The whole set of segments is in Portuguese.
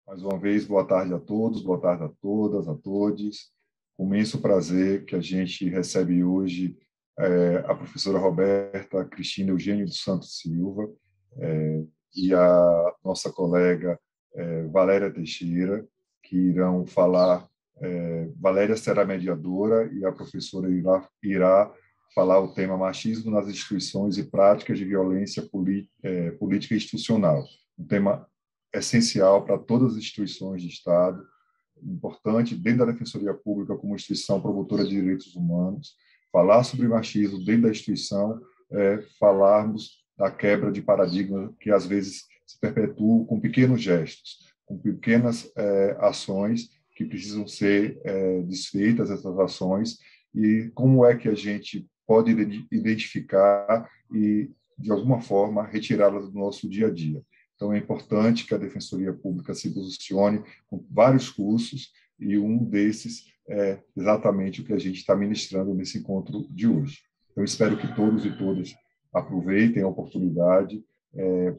Mais uma vez, boa tarde a todos, boa tarde a todas, a todos. Com imenso prazer que a gente recebe hoje a professora Roberta Cristina Eugênio dos Santos Silva e a nossa colega Valéria Teixeira, que irão falar. Valéria será mediadora e a professora irá falar o tema machismo nas instituições e práticas de violência política institucional, um tema essencial para todas as instituições de Estado, importante dentro da Defensoria Pública como instituição promotora de direitos humanos, falar sobre machismo dentro da instituição, falarmos da quebra de paradigma que às vezes se perpetua com pequenos gestos, com pequenas ações que precisam ser desfeitas, essas ações, e como é que a gente pode identificar e, de alguma forma, retirá-las do nosso dia a dia. Então, é importante que a Defensoria Pública se posicione com vários cursos, e um desses é exatamente o que a gente está ministrando nesse encontro de hoje. Então, espero que todos e todas aproveitem a oportunidade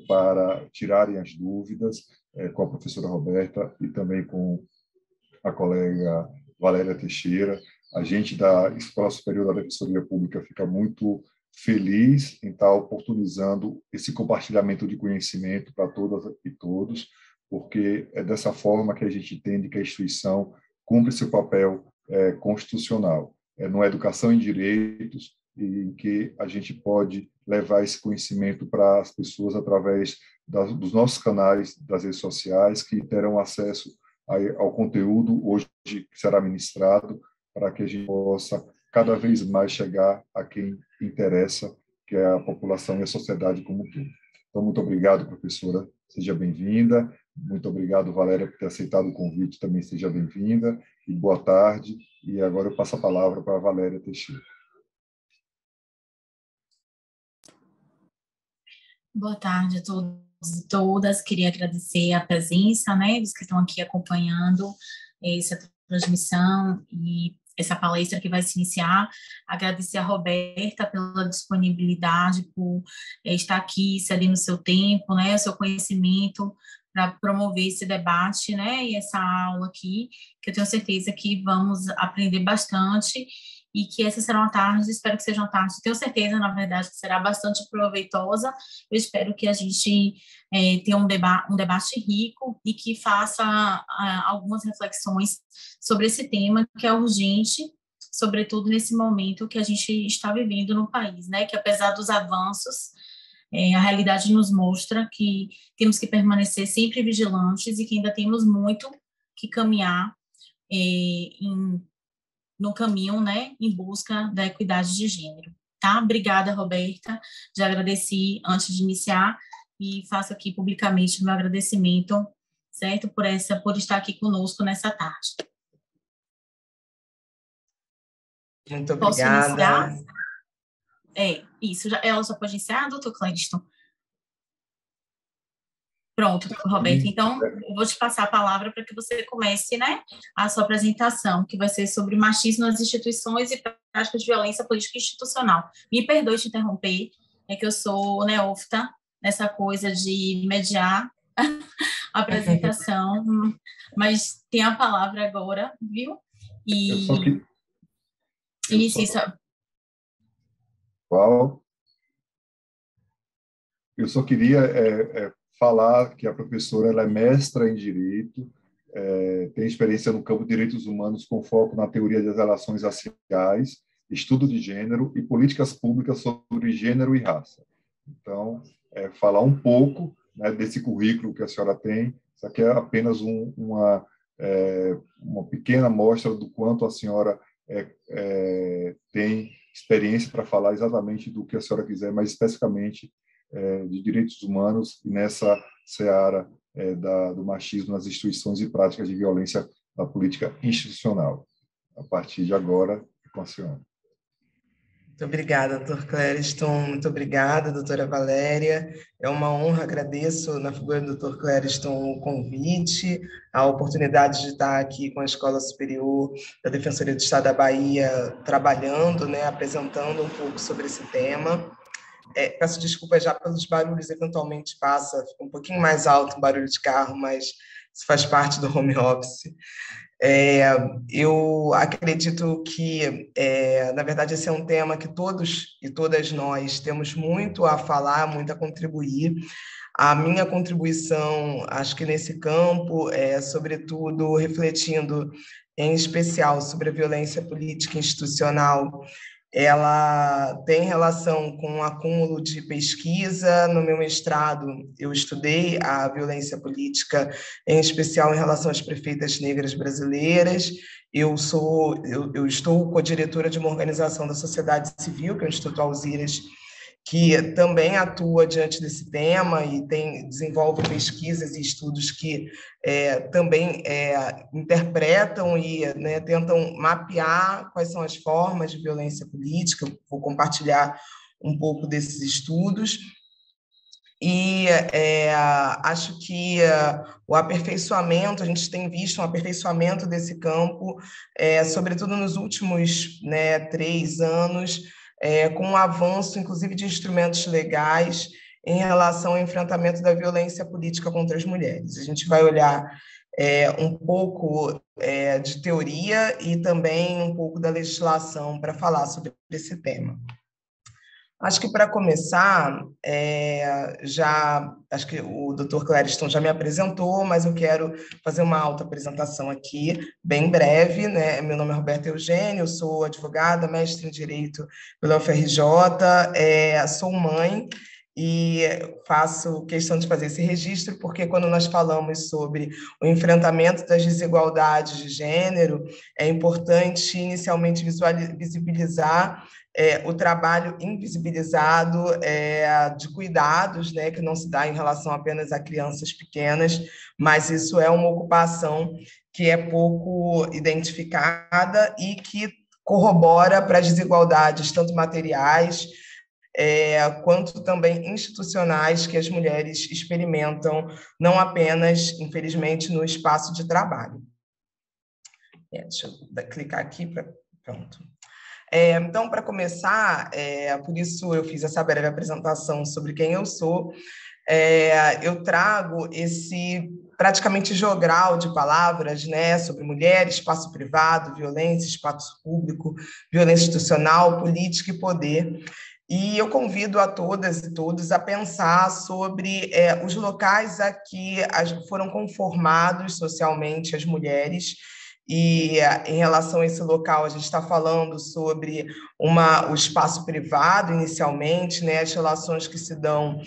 para tirarem as dúvidas com a professora Roberta e também com a colega Valéria Teixeira. A gente da Escola Superior da Defensoria Pública fica muito feliz em estar oportunizando esse compartilhamento de conhecimento para todas e todos, porque é dessa forma que a gente entende que a instituição cumpre seu papel constitucional, numa educação em direitos, e em que a gente pode levar esse conhecimento para as pessoas através dos nossos canais das redes sociais, que terão acesso ao conteúdo hoje que será ministrado, para que a gente possa cada vez mais chegar a quem interessa, que é a população e a sociedade como um todo. Então, muito obrigado, professora, seja bem-vinda. Muito obrigado, Valéria, por ter aceitado o convite, também seja bem-vinda, e boa tarde. E agora eu passo a palavra para a Valéria Teixeira. Boa tarde a todos e todas. Queria agradecer a presença, dos que estão aqui acompanhando essa transmissão e essa palestra que vai se iniciar. Agradecer a Roberta pela disponibilidade, por estar aqui, cedendo o seu tempo, o seu conhecimento, para promover esse debate, e essa aula aqui, que eu tenho certeza que vamos aprender bastante, e que essa será uma tarde, espero que seja uma tarde, tenho certeza, na verdade, que será bastante proveitosa. Eu espero que a gente tenha um debate rico e que faça algumas reflexões sobre esse tema que é urgente, sobretudo nesse momento que a gente está vivendo no país, que apesar dos avanços, a realidade nos mostra que temos que permanecer sempre vigilantes e que ainda temos muito que caminhar no caminho, em busca da equidade de gênero, tá? Obrigada, Roberta, já agradeci antes de iniciar e faço aqui publicamente o meu agradecimento, certo? Por estar aqui conosco nessa tarde. Muito obrigada. Posso iniciar? Isso, ela já pode iniciar, doutor Clériston? Pronto, Roberto, então eu vou te passar a palavra para que você comece, a sua apresentação, que vai ser sobre machismo nas instituições e práticas de violência política institucional. Me perdoe te interromper, é que eu sou neófita nessa coisa de mediar a apresentação, mas tem a palavra agora, viu? E inicie sua... Eu só queria falar que a professora ela é mestra em Direito, tem experiência no campo de direitos humanos com foco na teoria das relações raciais, estudo de gênero e políticas públicas sobre gênero e raça. Então, falar um pouco desse currículo que a senhora tem, isso aqui é apenas uma pequena amostra do quanto a senhora tem experiência para falar exatamente do que a senhora quiser, mas especificamente de direitos humanos e nessa seara do machismo nas instituições e práticas de violência na política institucional. A partir de agora, com a senhora. Muito obrigada, doutor Clériston. Muito obrigada, doutora Valéria. É uma honra, agradeço na figura do doutor Clériston o convite, a oportunidade de estar aqui com a Escola Superior da Defensoria do Estado da Bahia, trabalhando, apresentando um pouco sobre esse tema. Peço desculpas já pelos barulhos, eventualmente fica um pouquinho mais alto o barulho de carro, mas isso faz parte do home office. Eu acredito que, na verdade, esse é um tema que todos e todas nós temos muito a falar, muito a contribuir. A minha contribuição, acho que nesse campo, é, sobretudo, refletindo, em especial, sobre a violência política institucional. Ela tem relação com o acúmulo de pesquisa. No meu mestrado, eu estudei a violência política, em especial em relação às prefeitas negras brasileiras. Eu estou co-diretora de uma organização da sociedade civil, que é o Instituto Alzírias, que também atua diante desse tema e desenvolve pesquisas e estudos que também interpretam e, né, tentam mapear quais são as formas de violência política. Eu vou compartilhar um pouco desses estudos. E acho que o aperfeiçoamento, a gente tem visto um aperfeiçoamento desse campo, sobretudo nos últimos, né, 3 anos, com um avanço, inclusive, de instrumentos legais em relação ao enfrentamento da violência política contra as mulheres. A gente vai olhar um pouco de teoria e também um pouco da legislação para falar sobre esse tema. Acho que, para começar, acho que o Dr. Clériston já me apresentou, mas eu quero fazer uma autoapresentação aqui, bem breve, né? Meu nome é Roberta Eugênio, eu sou advogada, mestre em Direito pela UFRJ, sou mãe e faço questão de fazer esse registro, porque quando nós falamos sobre o enfrentamento das desigualdades de gênero, é importante, inicialmente, visibilizar o trabalho invisibilizado de cuidados, né, que não se dá em relação apenas a crianças pequenas, mas isso é uma ocupação que é pouco identificada e que corrobora para as desigualdades, tanto materiais quanto também institucionais, que as mulheres experimentam, não apenas, infelizmente, no espaço de trabalho. Deixa eu clicar aqui para... Pronto. Então, para começar, por isso eu fiz essa breve apresentação sobre quem eu sou. Eu trago esse praticamente jogral de palavras, né, sobre mulher, espaço privado, violência, espaço público, violência institucional, política e poder. E eu convido a todas e todos a pensar sobre os locais a que foram conformados socialmente as mulheres. E, em relação a esse local, a gente está falando sobre o espaço privado, inicialmente, né, as relações que se dão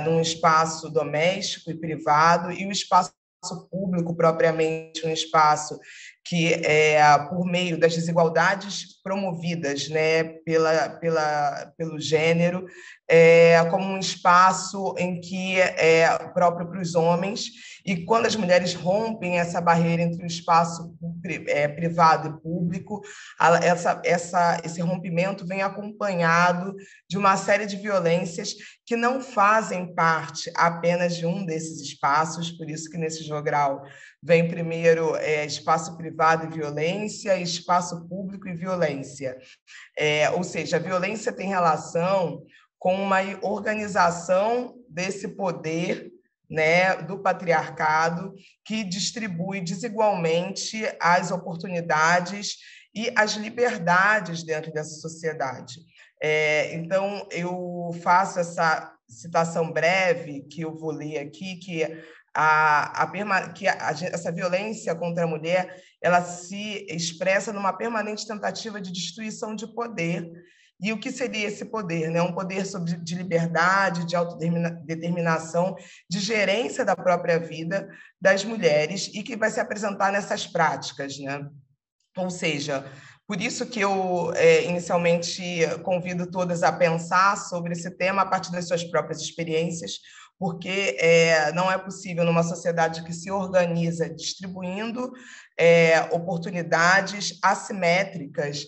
num espaço doméstico e privado, e o espaço público, propriamente, um espaço que, por meio das desigualdades promovidas, né, pelo gênero, como um espaço em que é próprio para os homens. E quando as mulheres rompem essa barreira entre o espaço privado e público, esse rompimento vem acompanhado de uma série de violências que não fazem parte apenas de um desses espaços, por isso que nesse jogral vem primeiro espaço privado e violência, espaço público e violência. Ou seja, a violência tem relação com uma organização desse poder, né, do patriarcado, que distribui desigualmente as oportunidades e as liberdades dentro dessa sociedade. Então, eu faço essa citação breve, que eu vou ler aqui, que essa violência contra a mulher, ela se expressa numa permanente tentativa de destruição de poder. E o que seria esse poder? Né? Um poder de liberdade, de autodeterminação, de gerência da própria vida das mulheres, e que vai se apresentar nessas práticas, né? Ou seja, por isso que eu inicialmente convido todas a pensar sobre esse tema a partir das suas próprias experiências, porque não é possível, numa sociedade que se organiza distribuindo oportunidades assimétricas,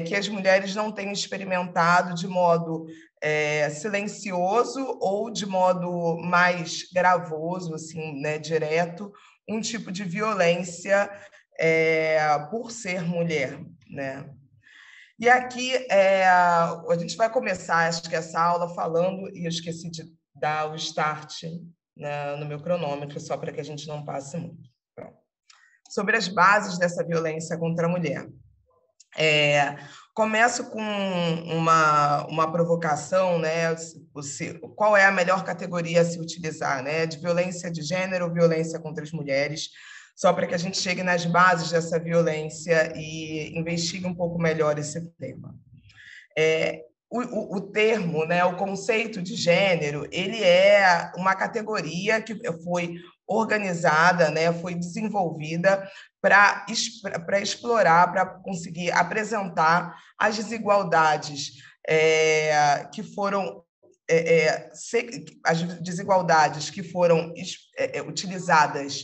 que as mulheres não tenham experimentado de modo silencioso ou de modo mais gravoso, assim, né, direto, um tipo de violência por ser mulher, né? E aqui a gente vai começar, acho que essa aula falando, e eu esqueci de dar o start, no meu cronômetro, só para que a gente não passe muito. Pronto. Sobre as bases dessa violência contra a mulher. Começo com uma provocação, né? Qual é a melhor categoria a se utilizar, né? De violência de gênero ou violência contra as mulheres, só para que a gente chegue nas bases dessa violência e investigue um pouco melhor esse tema. O termo, né, o conceito de gênero, ele é uma categoria que foi organizada, né, foi desenvolvida para explorar, para conseguir apresentar as desigualdades que foram as desigualdades que foram utilizadas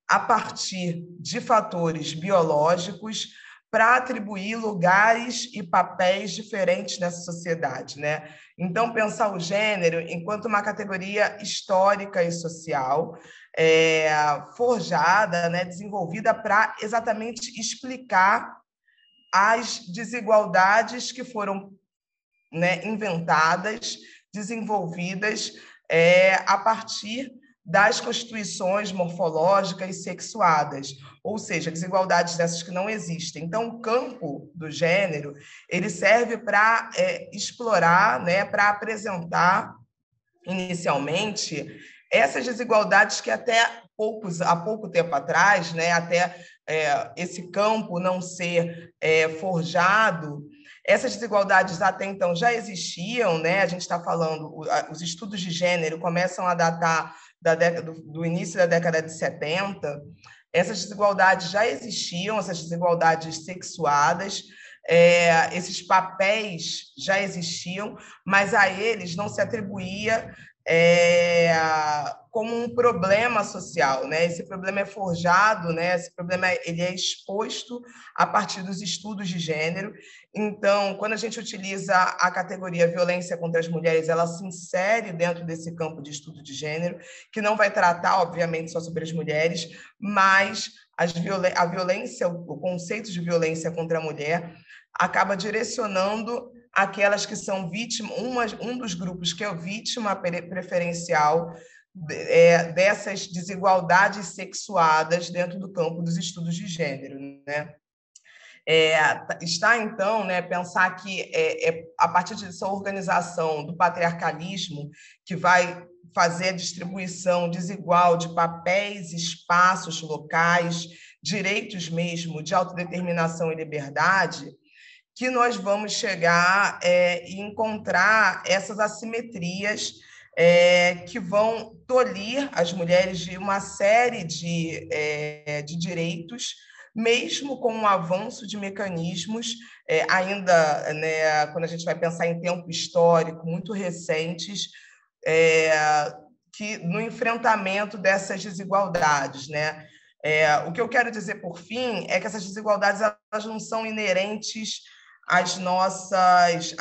a partir de fatores biológicos para atribuir lugares e papéis diferentes nessa sociedade, né? Então, pensar o gênero enquanto uma categoria histórica e social forjada, né, desenvolvida para exatamente explicar as desigualdades que foram, né, inventadas, desenvolvidas a partir das constituições morfológicas e sexuadas, ou seja, desigualdades dessas que não existem. Então, o campo do gênero ele serve para explorar, né, para apresentar, inicialmente, essas desigualdades que há pouco tempo atrás, né, até esse campo não ser forjado, essas desigualdades até então já existiam, né? A gente está falando, os estudos de gênero começam a datar do início da década de 70, essas desigualdades já existiam, essas desigualdades sexuadas, esses papéis já existiam, mas a eles não se atribuía como um problema social, né? Esse problema é forjado, né? Esse problema ele é exposto a partir dos estudos de gênero. Então, quando a gente utiliza a categoria violência contra as mulheres, ela se insere dentro desse campo de estudo de gênero, que não vai tratar, obviamente, só sobre as mulheres, mas a violência, o conceito de violência contra a mulher acaba direcionando aquelas que são vítimas, um dos grupos que é vítima preferencial dessas desigualdades sexuadas dentro do campo dos estudos de gênero, né? Está, então, né, pensar que a partir dessa organização do patriarcalismo que vai fazer a distribuição desigual de papéis, espaços, locais, direitos mesmo de autodeterminação e liberdade, que nós vamos chegar e encontrar essas assimetrias que vão tolir as mulheres de uma série de direitos, mesmo com o avanço de mecanismos, ainda, né, quando a gente vai pensar em tempo histórico, muito recentes, que no enfrentamento dessas desigualdades, né? O que eu quero dizer, por fim, é que essas desigualdades elas não são inerentes às nossas,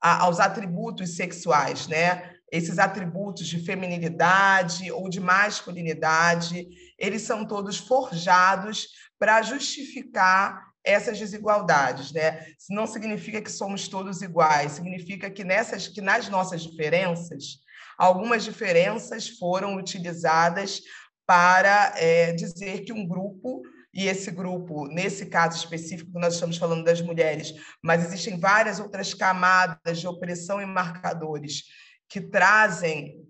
aos atributos sexuais, né? Esses atributos de feminilidade ou de masculinidade, eles são todos forjados para justificar essas desigualdades, né? Isso não significa que somos todos iguais, significa que nas nossas diferenças, algumas diferenças foram utilizadas para dizer que um grupo, e esse grupo, nesse caso específico, nós estamos falando das mulheres, mas existem várias outras camadas de opressão e marcadores que trazem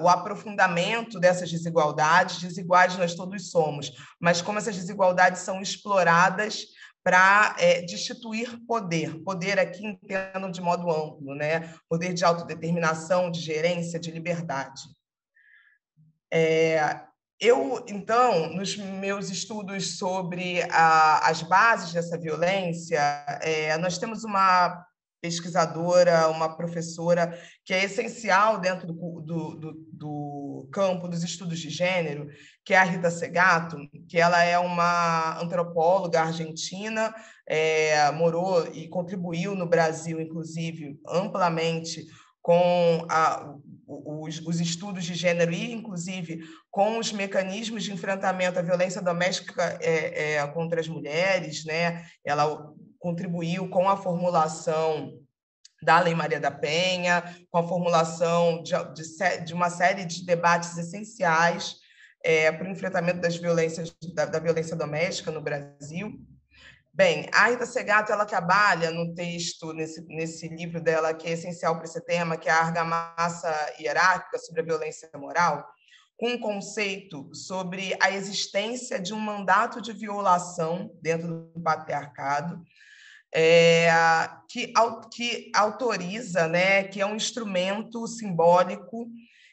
o aprofundamento dessas desigualdades. Desiguais nós todos somos, mas como essas desigualdades são exploradas para destituir poder aqui entendo de modo amplo, né? Poder de autodeterminação, de gerência, de liberdade. Eu, então, nos meus estudos sobre as bases dessa violência, nós temos uma pesquisadora, uma professora que é essencial dentro do campo dos estudos de gênero, que é a Rita Segato, que ela é uma antropóloga argentina, morou e contribuiu no Brasil, inclusive, amplamente com os estudos de gênero e, inclusive, com os mecanismos de enfrentamento à violência doméstica contra as mulheres, né? Ela contribuiu com a formulação da Lei Maria da Penha, com a formulação de uma série de debates essenciais para o enfrentamento das violências, da violência doméstica no Brasil. Bem, a Rita Segato, ela trabalha no texto, nesse livro dela, que é essencial para esse tema, que é a argamassa hierárquica sobre a violência moral, com um conceito sobre a existência de um mandato de violação dentro do patriarcado, que autoriza, né, que é um instrumento simbólico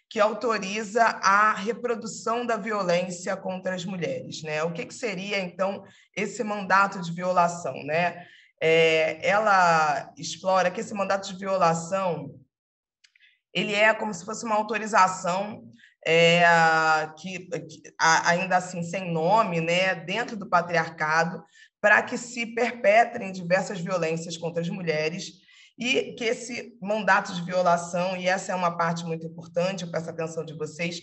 que autoriza a reprodução da violência contra as mulheres, né? O que seria, então, esse mandato de violação, né? Ela explora que esse mandato de violação ele é como se fosse uma autorização que ainda assim sem nome, né, dentro do patriarcado, para que se perpetrem diversas violências contra as mulheres, e que esse mandato de violação, e essa é uma parte muito importante, eu peço a atenção de vocês,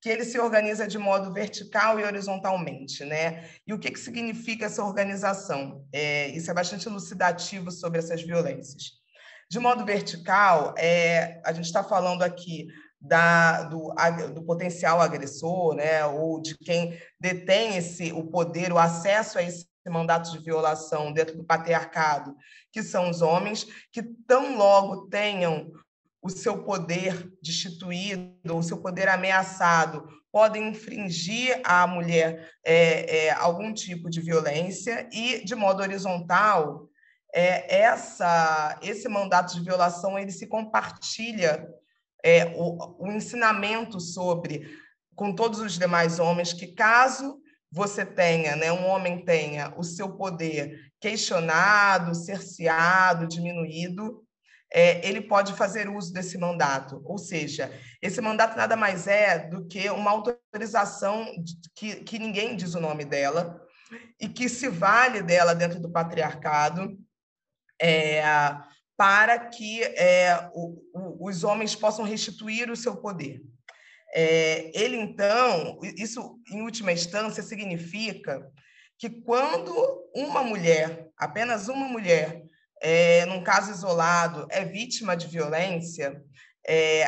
que ele se organiza de modo vertical e horizontalmente, né? E o que significa essa organização? Isso é bastante elucidativo sobre essas violências. De modo vertical, a gente está falando aqui do potencial agressor, né? Ou de quem detém o poder, o acesso a esse mandato de violação dentro do patriarcado, que são os homens, que tão logo tenham o seu poder destituído, o seu poder ameaçado, podem infringir à mulher algum tipo de violência, e, de modo horizontal, esse mandato de violação ele se compartilha o ensinamento com todos os demais homens, que caso você tenha, né, um homem tenha o seu poder questionado, cerceado, diminuído, ele pode fazer uso desse mandato. Ou seja, esse mandato nada mais é do que uma autorização que ninguém diz o nome dela e que se vale dela dentro do patriarcado, para que os homens possam restituir o seu poder. Ele, então, isso, em última instância, significa que quando uma mulher, apenas uma mulher, num caso isolado, é vítima de violência,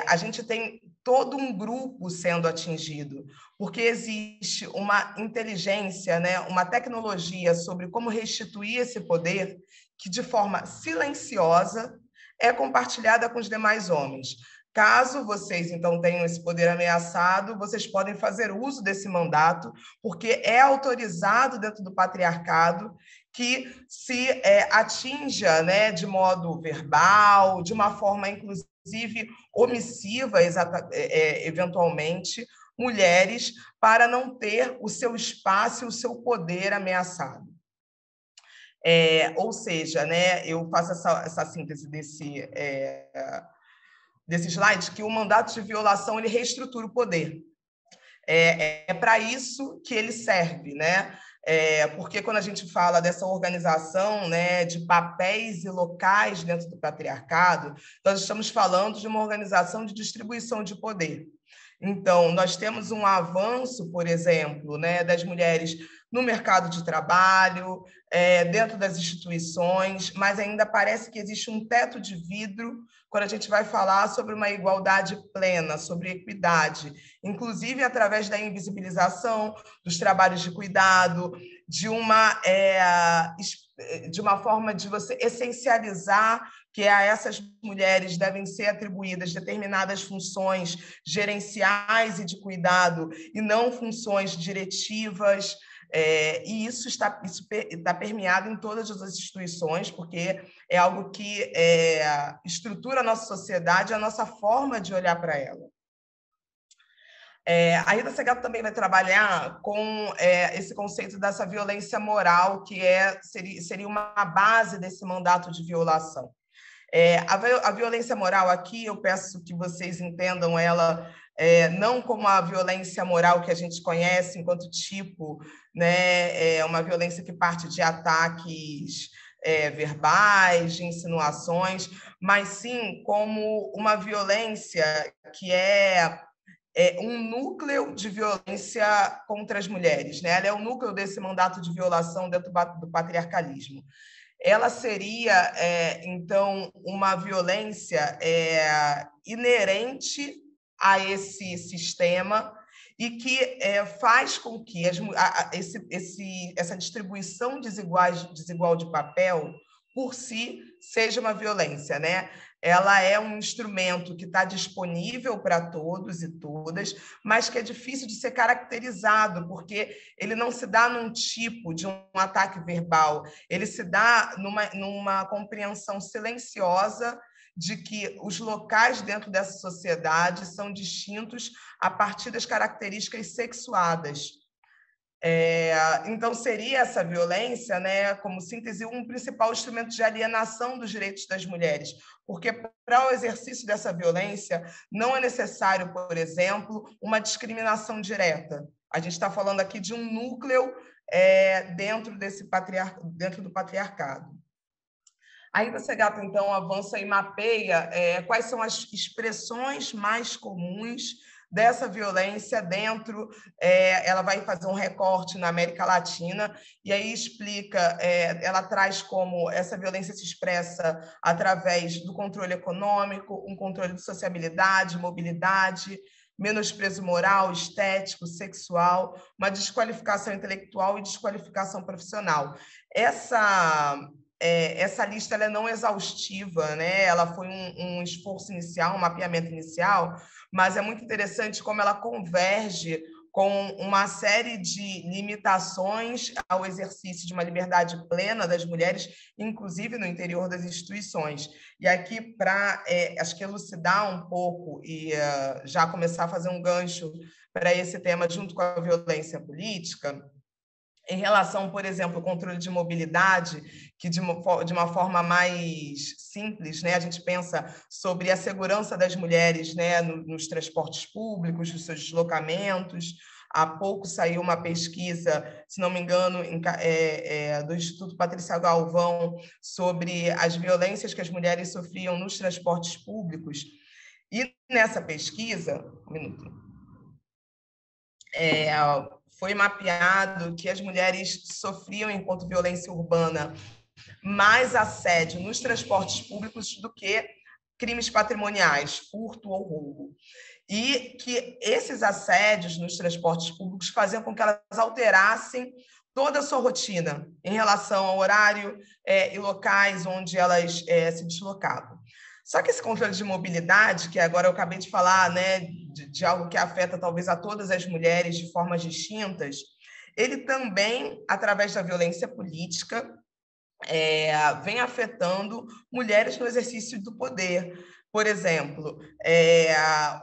a gente tem todo um grupo sendo atingido, porque existe uma inteligência, né, uma tecnologia sobre como restituir esse poder que, de forma silenciosa, é compartilhada com os demais homens. Caso vocês, então, tenham esse poder ameaçado, vocês podem fazer uso desse mandato, porque é autorizado dentro do patriarcado que se atinja, né, de modo verbal, de uma forma, inclusive, omissiva, eventualmente, mulheres, para não ter o seu espaço e o seu poder ameaçado. Ou seja, né, eu faço essa síntese desse slide, que o mandato de violação ele reestrutura o poder. É para isso que ele serve, né? Porque quando a gente fala dessa organização, né, de papéis e locais dentro do patriarcado, nós estamos falando de uma organização de distribuição de poder. Então, nós temos um avanço, por exemplo, né, das mulheres no mercado de trabalho, dentro das instituições, mas ainda parece que existe um teto de vidro quando a gente vai falar sobre uma igualdade plena, sobre equidade, inclusive através da invisibilização dos trabalhos de cuidado, de uma forma de você essencializar que a essas mulheres devem ser atribuídas determinadas funções gerenciais e de cuidado, e não funções diretivas. E isso está permeado em todas as instituições, porque é algo que estrutura a nossa sociedade, a nossa forma de olhar para ela. A Rita Segato também vai trabalhar com esse conceito dessa violência moral, que seria uma base desse mandato de violação. A violência moral aqui, eu peço que vocês entendam ela não como a violência moral que a gente conhece enquanto tipo, né, uma violência que parte de ataques verbais, de insinuações, mas sim como uma violência que é um núcleo de violência contra as mulheres, né? Ela é o núcleo desse mandato de violação dentro do patriarcalismo. ela seria, então, uma violência inerente a esse sistema e que faz com que essa distribuição desigual de papel, por si, seja uma violência, né? Ela é um instrumento que está disponível para todos e todas, mas que é difícil de ser caracterizado, porque ele não se dá num tipo de um ataque verbal, ele se dá numa compreensão silenciosa de que os locais dentro dessa sociedade são distintos a partir das características sexuadas. Então, seria essa violência, né, como síntese, um principal instrumento de alienação dos direitos das mulheres, porque para o exercício dessa violência não é necessário, por exemplo, uma discriminação direta. A gente está falando aqui de um núcleo dentro do patriarcado. Aí você, Gata, então, avança e mapeia quais são as expressões mais comuns dessa violência dentro, ela vai fazer um recorte na América Latina, e aí explica, ela traz como essa violência se expressa através do controle econômico, um controle de sociabilidade, mobilidade, menosprezo moral, estético, sexual, uma desqualificação intelectual e desqualificação profissional. Essa lista ela é não exaustiva, né? Ela foi um esforço inicial, um mapeamento inicial, mas é muito interessante como ela converge com uma série de limitações ao exercício de uma liberdade plena das mulheres, inclusive no interior das instituições. E aqui, para acho que elucidar um pouco e já começar a fazer um gancho para esse tema junto com a violência política, em relação, por exemplo, ao controle de mobilidade, que de uma forma mais simples, né, a gente pensa sobre a segurança das mulheres, né, nos transportes públicos, nos seus deslocamentos. Há pouco saiu uma pesquisa, se não me engano, do Instituto Patrícia Galvão, sobre as violências que as mulheres sofriam nos transportes públicos. E nessa pesquisa, um minuto, foi mapeado que as mulheres sofriam, enquanto violência urbana, mais assédio nos transportes públicos do que crimes patrimoniais, furto ou roubo. E que esses assédios nos transportes públicos faziam com que elas alterassem toda a sua rotina em relação ao horário e locais onde elas se deslocavam. Só que esse controle de mobilidade, que agora eu acabei de falar, né, de algo que afeta talvez a todas as mulheres de formas distintas, ele também, através da violência política, vem afetando mulheres no exercício do poder. Por exemplo,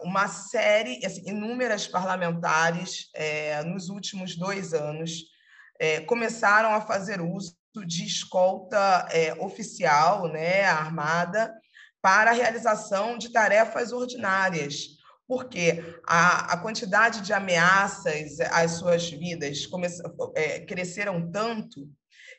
uma série, assim, inúmeras parlamentares, nos últimos 2 anos, começaram a fazer uso de escolta oficial, né, armada, para a realização de tarefas ordinárias, porque a quantidade de ameaças às suas vidas cresceram tanto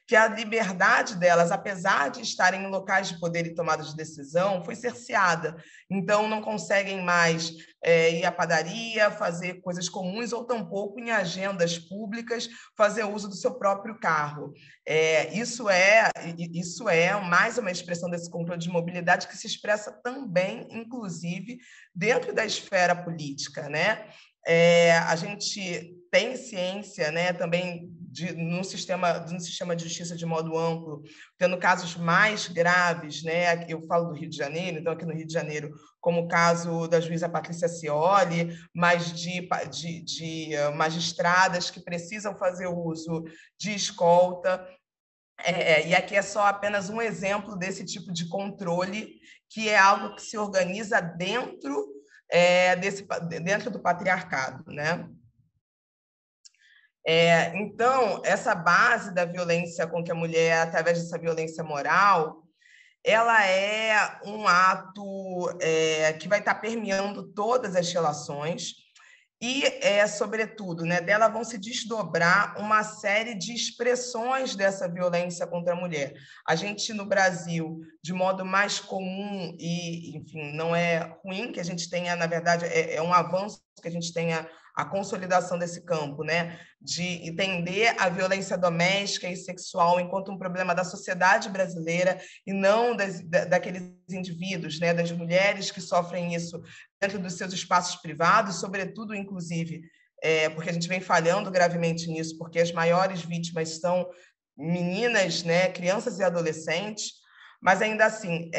que a liberdade delas, apesar de estarem em locais de poder e tomada de decisão, foi cerceada. Então, não conseguem mais ir à padaria, fazer coisas comuns, ou tampouco em agendas públicas fazer uso do seu próprio carro. Isso é mais uma expressão desse controle de mobilidade que se expressa também, inclusive, dentro da esfera política, né? A gente tem ciência, né, também no sistema de justiça de modo amplo, tendo casos mais graves, né? Eu falo do Rio de Janeiro, então aqui no Rio de Janeiro, como o caso da juíza Patrícia Scioli, mas de magistradas que precisam fazer uso de escolta. E aqui é só apenas um exemplo desse tipo de controle, que é algo que se organiza dentro do patriarcado, né? Então, essa base da violência contra a mulher, através dessa violência moral, ela é um ato que vai estar permeando todas as relações e, sobretudo, né, dela vão se desdobrar uma série de expressões dessa violência contra a mulher. A gente, no Brasil, de modo mais comum e, enfim, não é ruim que a gente tenha, na verdade, um avanço que a gente tenha a consolidação desse campo, né, de entender a violência doméstica e sexual enquanto um problema da sociedade brasileira e não daqueles indivíduos, né, das mulheres que sofrem isso dentro dos seus espaços privados, sobretudo, inclusive, porque a gente vem falhando gravemente nisso, porque as maiores vítimas são meninas, né, crianças e adolescentes. Mas, ainda assim,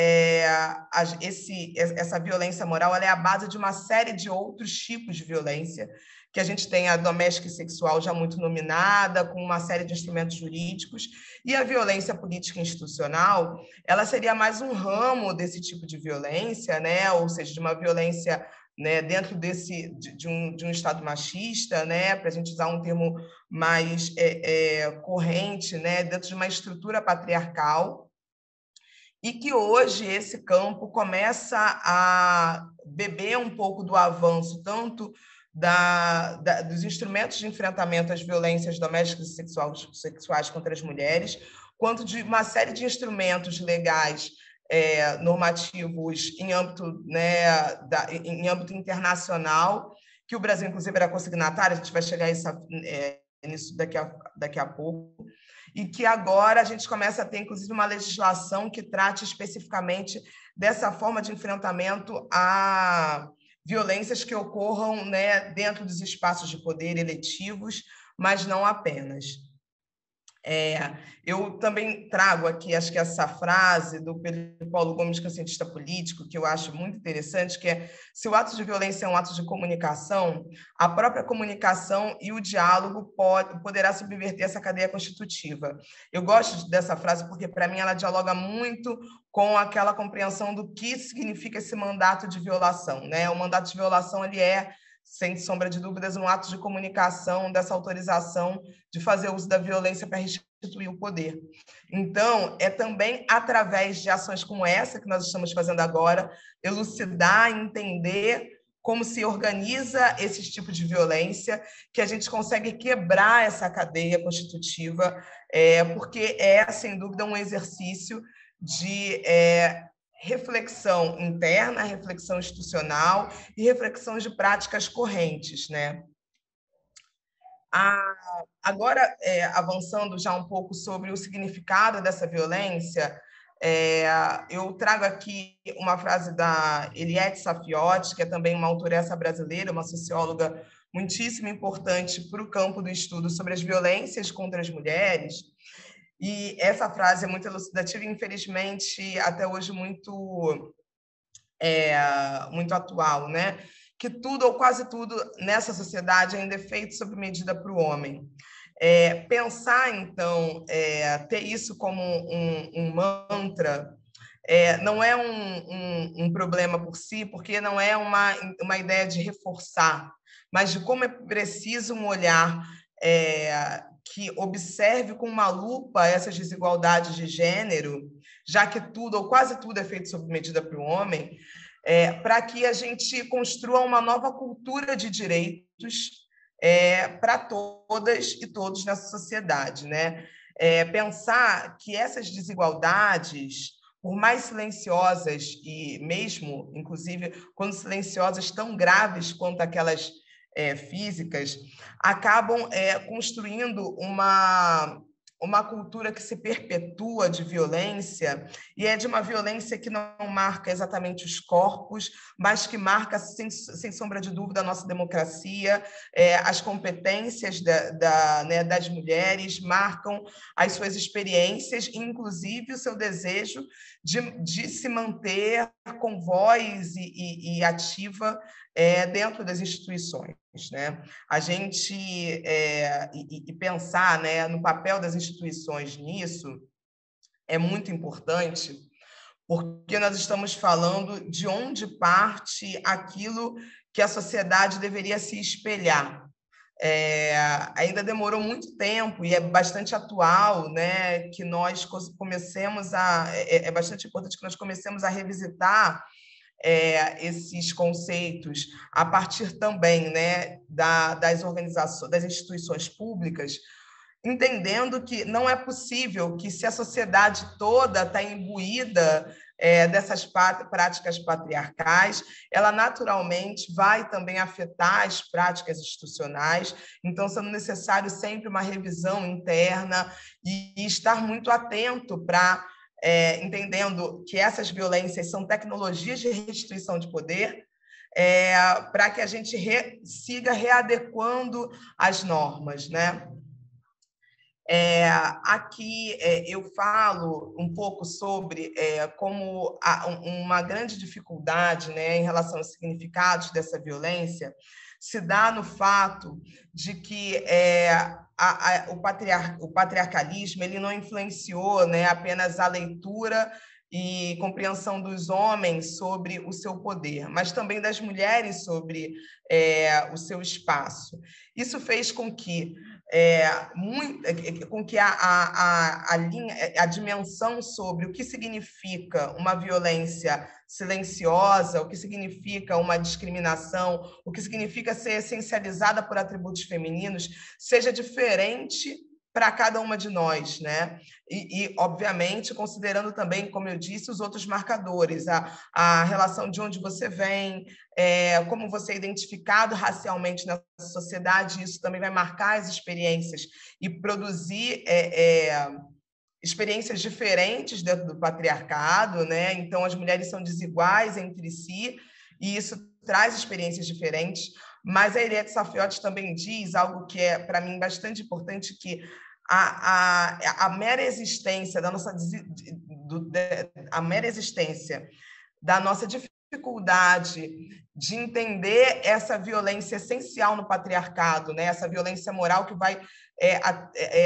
essa violência moral ela é a base de uma série de outros tipos de violência, que a gente tem a doméstica e sexual já muito nominada, com uma série de instrumentos jurídicos, e a violência política e institucional, ela seria mais um ramo desse tipo de violência, né? Ou seja, de uma violência, né, dentro de um Estado machista, né, para a gente usar um termo mais corrente, né, dentro de uma estrutura patriarcal, e que hoje esse campo começa a beber um pouco do avanço, tanto dos instrumentos de enfrentamento às violências domésticas e sexuais contra as mulheres, quanto de uma série de instrumentos legais normativos em âmbito, né, em âmbito internacional, que o Brasil, inclusive, era consignatário, a gente vai chegar nisso daqui a pouco, e que agora a gente começa a ter, inclusive, uma legislação que trate especificamente dessa forma de enfrentamento a violências que ocorram, né, dentro dos espaços de poder eletivos, mas não apenas. Eu também trago aqui, acho que essa frase do Pedro Paulo Gomes, que é um cientista político, que eu acho muito interessante, que é: se o ato de violência é um ato de comunicação, a própria comunicação e o diálogo poderá subverter essa cadeia constitutiva. Eu gosto dessa frase porque, para mim, ela dialoga muito com aquela compreensão do que significa esse mandato de violação, né? O mandato de violação, ele sem sombra de dúvidas, um ato de comunicação dessa autorização de fazer uso da violência para restituir o poder. Então, é também através de ações como essa que nós estamos fazendo agora, elucidar, entender como se organiza esse tipo de violência, que a gente consegue quebrar essa cadeia constitutiva, porque sem dúvida, um exercício de reflexão interna, reflexão institucional e reflexão de práticas correntes, né? Agora, avançando já um pouco sobre o significado dessa violência, eu trago aqui uma frase da Eliette Safiotti, que é também uma autoressa brasileira, uma socióloga muitíssimo importante para o campo do estudo sobre as violências contra as mulheres. E essa frase é muito elucidativa e, infelizmente, até hoje muito atual, né? Que tudo ou quase tudo nessa sociedade ainda é feito sob medida para o homem. Pensar, então, ter isso como um mantra não é um problema por si, porque não é uma ideia de reforçar, mas de como é preciso um olhar que observe com uma lupa essas desigualdades de gênero, já que tudo ou quase tudo é feito sob medida para o homem, para que a gente construa uma nova cultura de direitos para todas e todos nessa sociedade, né? Pensar que essas desigualdades, por mais silenciosas e mesmo, inclusive, quando silenciosas, tão graves quanto aquelas físicas, acabam construindo uma cultura que se perpetua de violência, e é de uma violência que não marca exatamente os corpos, mas que marca, sem sombra de dúvida, a nossa democracia, as competências das mulheres, marcam as suas experiências, inclusive o seu desejo de se manter com voz e ativa dentro das instituições, né? A gente e pensar, né, no papel das instituições nisso é muito importante, porque nós estamos falando de onde parte aquilo que a sociedade deveria se espelhar. Ainda demorou muito tempo e é bastante atual, né, que nós comecemos é bastante importante que nós comecemos a revisitar esses conceitos a partir também, né, das organizações, das instituições públicas, entendendo que não é possível que, se a sociedade toda está imbuída dessas práticas patriarcais, ela naturalmente vai também afetar as práticas institucionais, então sendo necessário sempre uma revisão interna e estar muito atento para, entendendo que essas violências são tecnologias de restituição de poder, para que a gente siga readequando as normas, né? Aqui eu falo um pouco sobre como uma grande dificuldade, né, em relação aos significados dessa violência se dá no fato de que o patriarcalismo ele não influenciou, né, apenas a leitura e compreensão dos homens sobre o seu poder, mas também das mulheres sobre o seu espaço. Isso fez com que a dimensão sobre o que significa uma violência silenciosa, o que significa uma discriminação, o que significa ser essencializada por atributos femininos, seja diferente para cada uma de nós, né? Obviamente, considerando também, como eu disse, os outros marcadores, a relação de onde você vem, como você é identificado racialmente na sociedade, isso também vai marcar as experiências e produzir experiências diferentes dentro do patriarcado, né? Então, as mulheres são desiguais entre si, e isso traz experiências diferentes, mas a Henriette Saffioti também diz algo que é, para mim, bastante importante, que a mera existência da nossa dificuldade de entender essa violência essencial no patriarcado, né? Essa violência moral que vai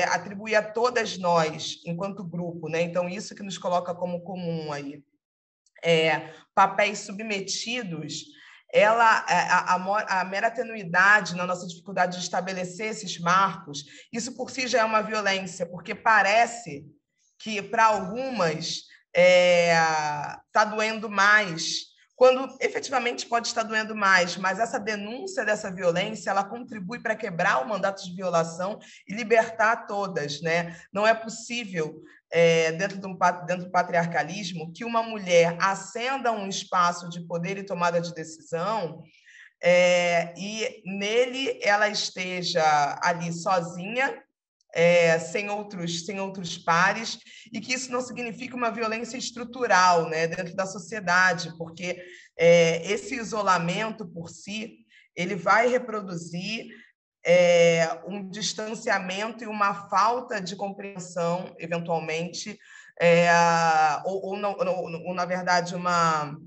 atribuir a todas nós, enquanto grupo, né? Então, isso que nos coloca como comum aí. Papéis submetidos, a mera tenuidade na nossa dificuldade de estabelecer esses marcos, isso por si já é uma violência, porque parece que, para algumas, está doendo mais, quando efetivamente pode estar doendo mais, mas essa denúncia dessa violência, ela contribui para quebrar o mandato de violação e libertar todas, né? Não é possível, dentro do patriarcalismo, que uma mulher ascenda a um espaço de poder e tomada de decisão e nele ela esteja ali sozinha, sem outros pares, e que isso não significa uma violência estrutural, né, dentro da sociedade, porque esse isolamento por si ele vai reproduzir um distanciamento e uma falta de compreensão, eventualmente, ou na verdade, uma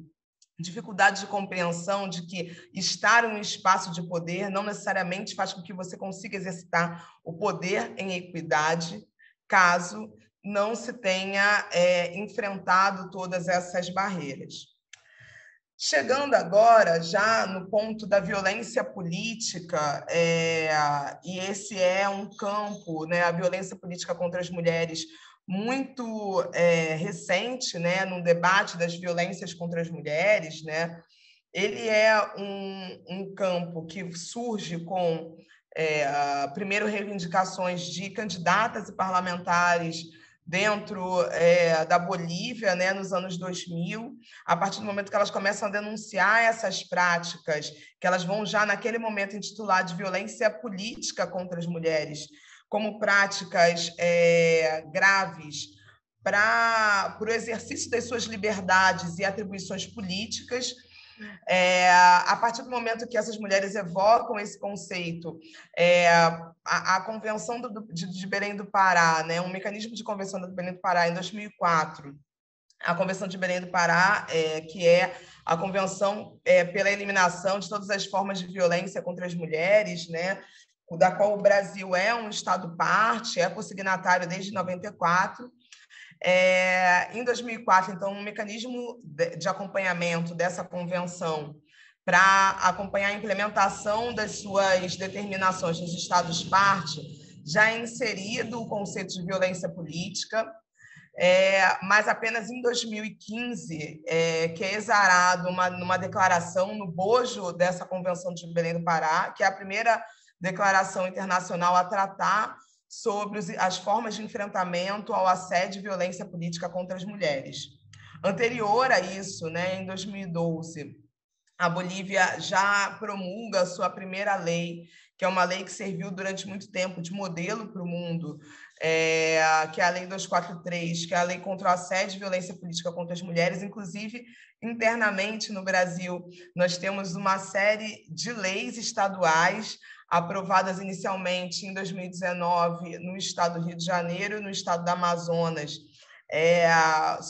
dificuldade de compreensão de que estar em um espaço de poder não necessariamente faz com que você consiga exercitar o poder em equidade, caso não se tenha enfrentado todas essas barreiras. Chegando agora já no ponto da violência política, e esse é um campo, né, a violência política contra as mulheres, muito recente, né, no debate das violências contra as mulheres, né, ele é um campo que surge com, primeiro, reivindicações de candidatas e parlamentares dentro da Bolívia, né, nos anos 2000, a partir do momento que elas começam a denunciar essas práticas, que elas vão já, naquele momento, intitular de violência política contra as mulheres, como práticas graves para o exercício das suas liberdades e atribuições políticas. A partir do momento que essas mulheres evocam esse conceito, a Convenção de Belém do Pará, né, um mecanismo de Convenção de Belém do Pará, em 2004, a Convenção de Belém do Pará, que é a Convenção pela eliminação de todas as formas de violência contra as mulheres, né, da qual o Brasil é um Estado-parte, é consignatário desde 94. Em 2004, então, um mecanismo de acompanhamento dessa convenção para acompanhar a implementação das suas determinações nos Estados-parte, já é inserido o conceito de violência política, mas apenas em 2015, que é exarado numa declaração no bojo dessa Convenção de Belém do Pará, que é a primeira declaração internacional a tratar sobre as formas de enfrentamento ao assédio e violência política contra as mulheres. Anterior a isso, né, em 2012, a Bolívia já promulga a sua primeira lei, que é uma lei que serviu durante muito tempo de modelo para o mundo, que é a Lei 243, que é a lei contra o assédio e violência política contra as mulheres. Inclusive, internamente no Brasil, nós temos uma série de leis estaduais aprovadas inicialmente em 2019 no estado do Rio de Janeiro e no estado do Amazonas,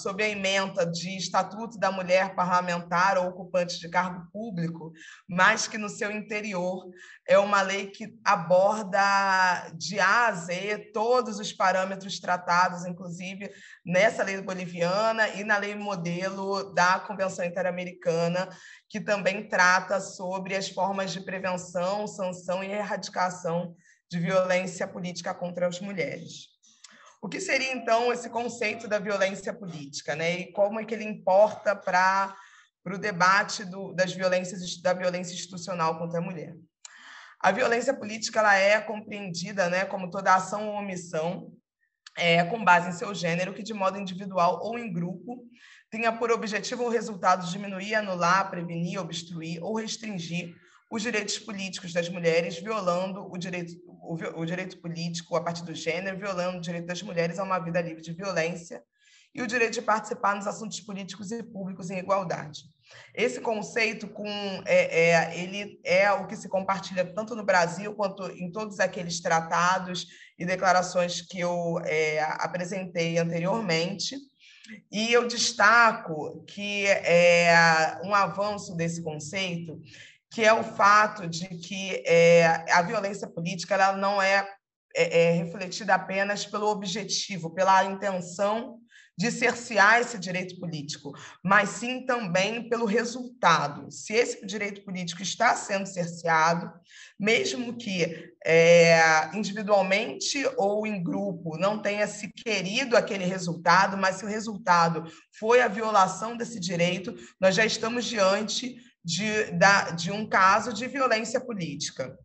sob a ementa de Estatuto da Mulher Parlamentar ou Ocupante de Cargo Público, mas que no seu interior é uma lei que aborda de A a Z todos os parâmetros tratados, inclusive nessa lei boliviana e na lei modelo da Convenção Interamericana, que também trata sobre as formas de prevenção, sanção e erradicação de violência política contra as mulheres. O que seria, então, esse conceito da violência política, né? E como é que ele importa para o debate da violência institucional contra a mulher? A violência política ela é compreendida, né, como toda ação ou omissão com base em seu gênero, que de modo individual ou em grupo tenha por objetivo ou resultado diminuir, anular, prevenir, obstruir ou restringir os direitos políticos das mulheres, violando o direito político a partir do gênero, violando o direito das mulheres a uma vida livre de violência e o direito de participar nos assuntos políticos e públicos em igualdade. Esse conceito ele é o que se compartilha tanto no Brasil quanto em todos aqueles tratados e declarações que eu apresentei anteriormente. E eu destaco que um avanço desse conceito, que é o fato de que a violência política ela não é refletida apenas pelo objetivo, pela intenção de cercear esse direito político, mas sim também pelo resultado. Se esse direito político está sendo cerceado, mesmo que individualmente ou em grupo não tenha se querido aquele resultado, mas se o resultado foi a violação desse direito, nós já estamos diante de um caso de violência política.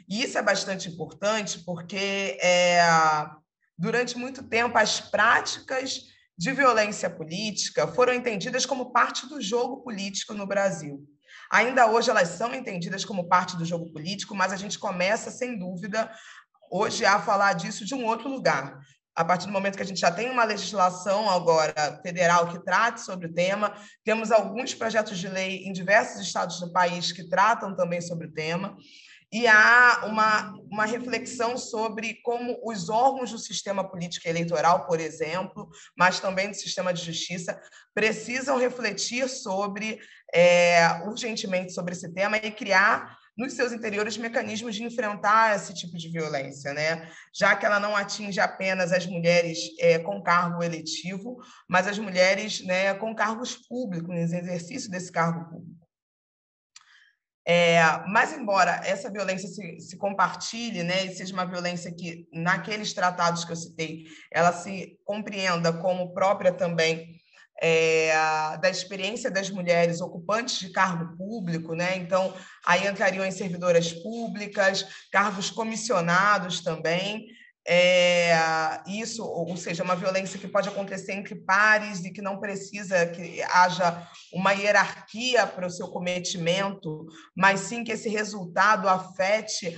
E isso é bastante importante porque durante muito tempo, as práticas de violência política foram entendidas como parte do jogo político no Brasil. Ainda hoje, elas são entendidas como parte do jogo político, mas a gente começa, sem dúvida, hoje a falar disso de um outro lugar. A partir do momento que a gente já tem uma legislação agora federal que trate sobre o tema, temos alguns projetos de lei em diversos estados do país que tratam também sobre o tema, e há uma reflexão sobre como os órgãos do sistema político e eleitoral, por exemplo, mas também do sistema de justiça, precisam refletir urgentemente sobre esse tema e criar nos seus interiores mecanismos de enfrentar esse tipo de violência, né? Já que ela não atinge apenas as mulheres com cargo eletivo, mas as mulheres, né, com cargos públicos, no exercício desse cargo público. Mas, embora essa violência se compartilhe, né, e seja uma violência que, naqueles tratados que eu citei, ela se compreenda como própria também da experiência das mulheres ocupantes de cargo público, né? Então, aí entrariam em servidoras públicas, cargos comissionados também, isso, ou seja, uma violência que pode acontecer entre pares e que não precisa que haja uma hierarquia para o seu cometimento, mas sim que esse resultado afete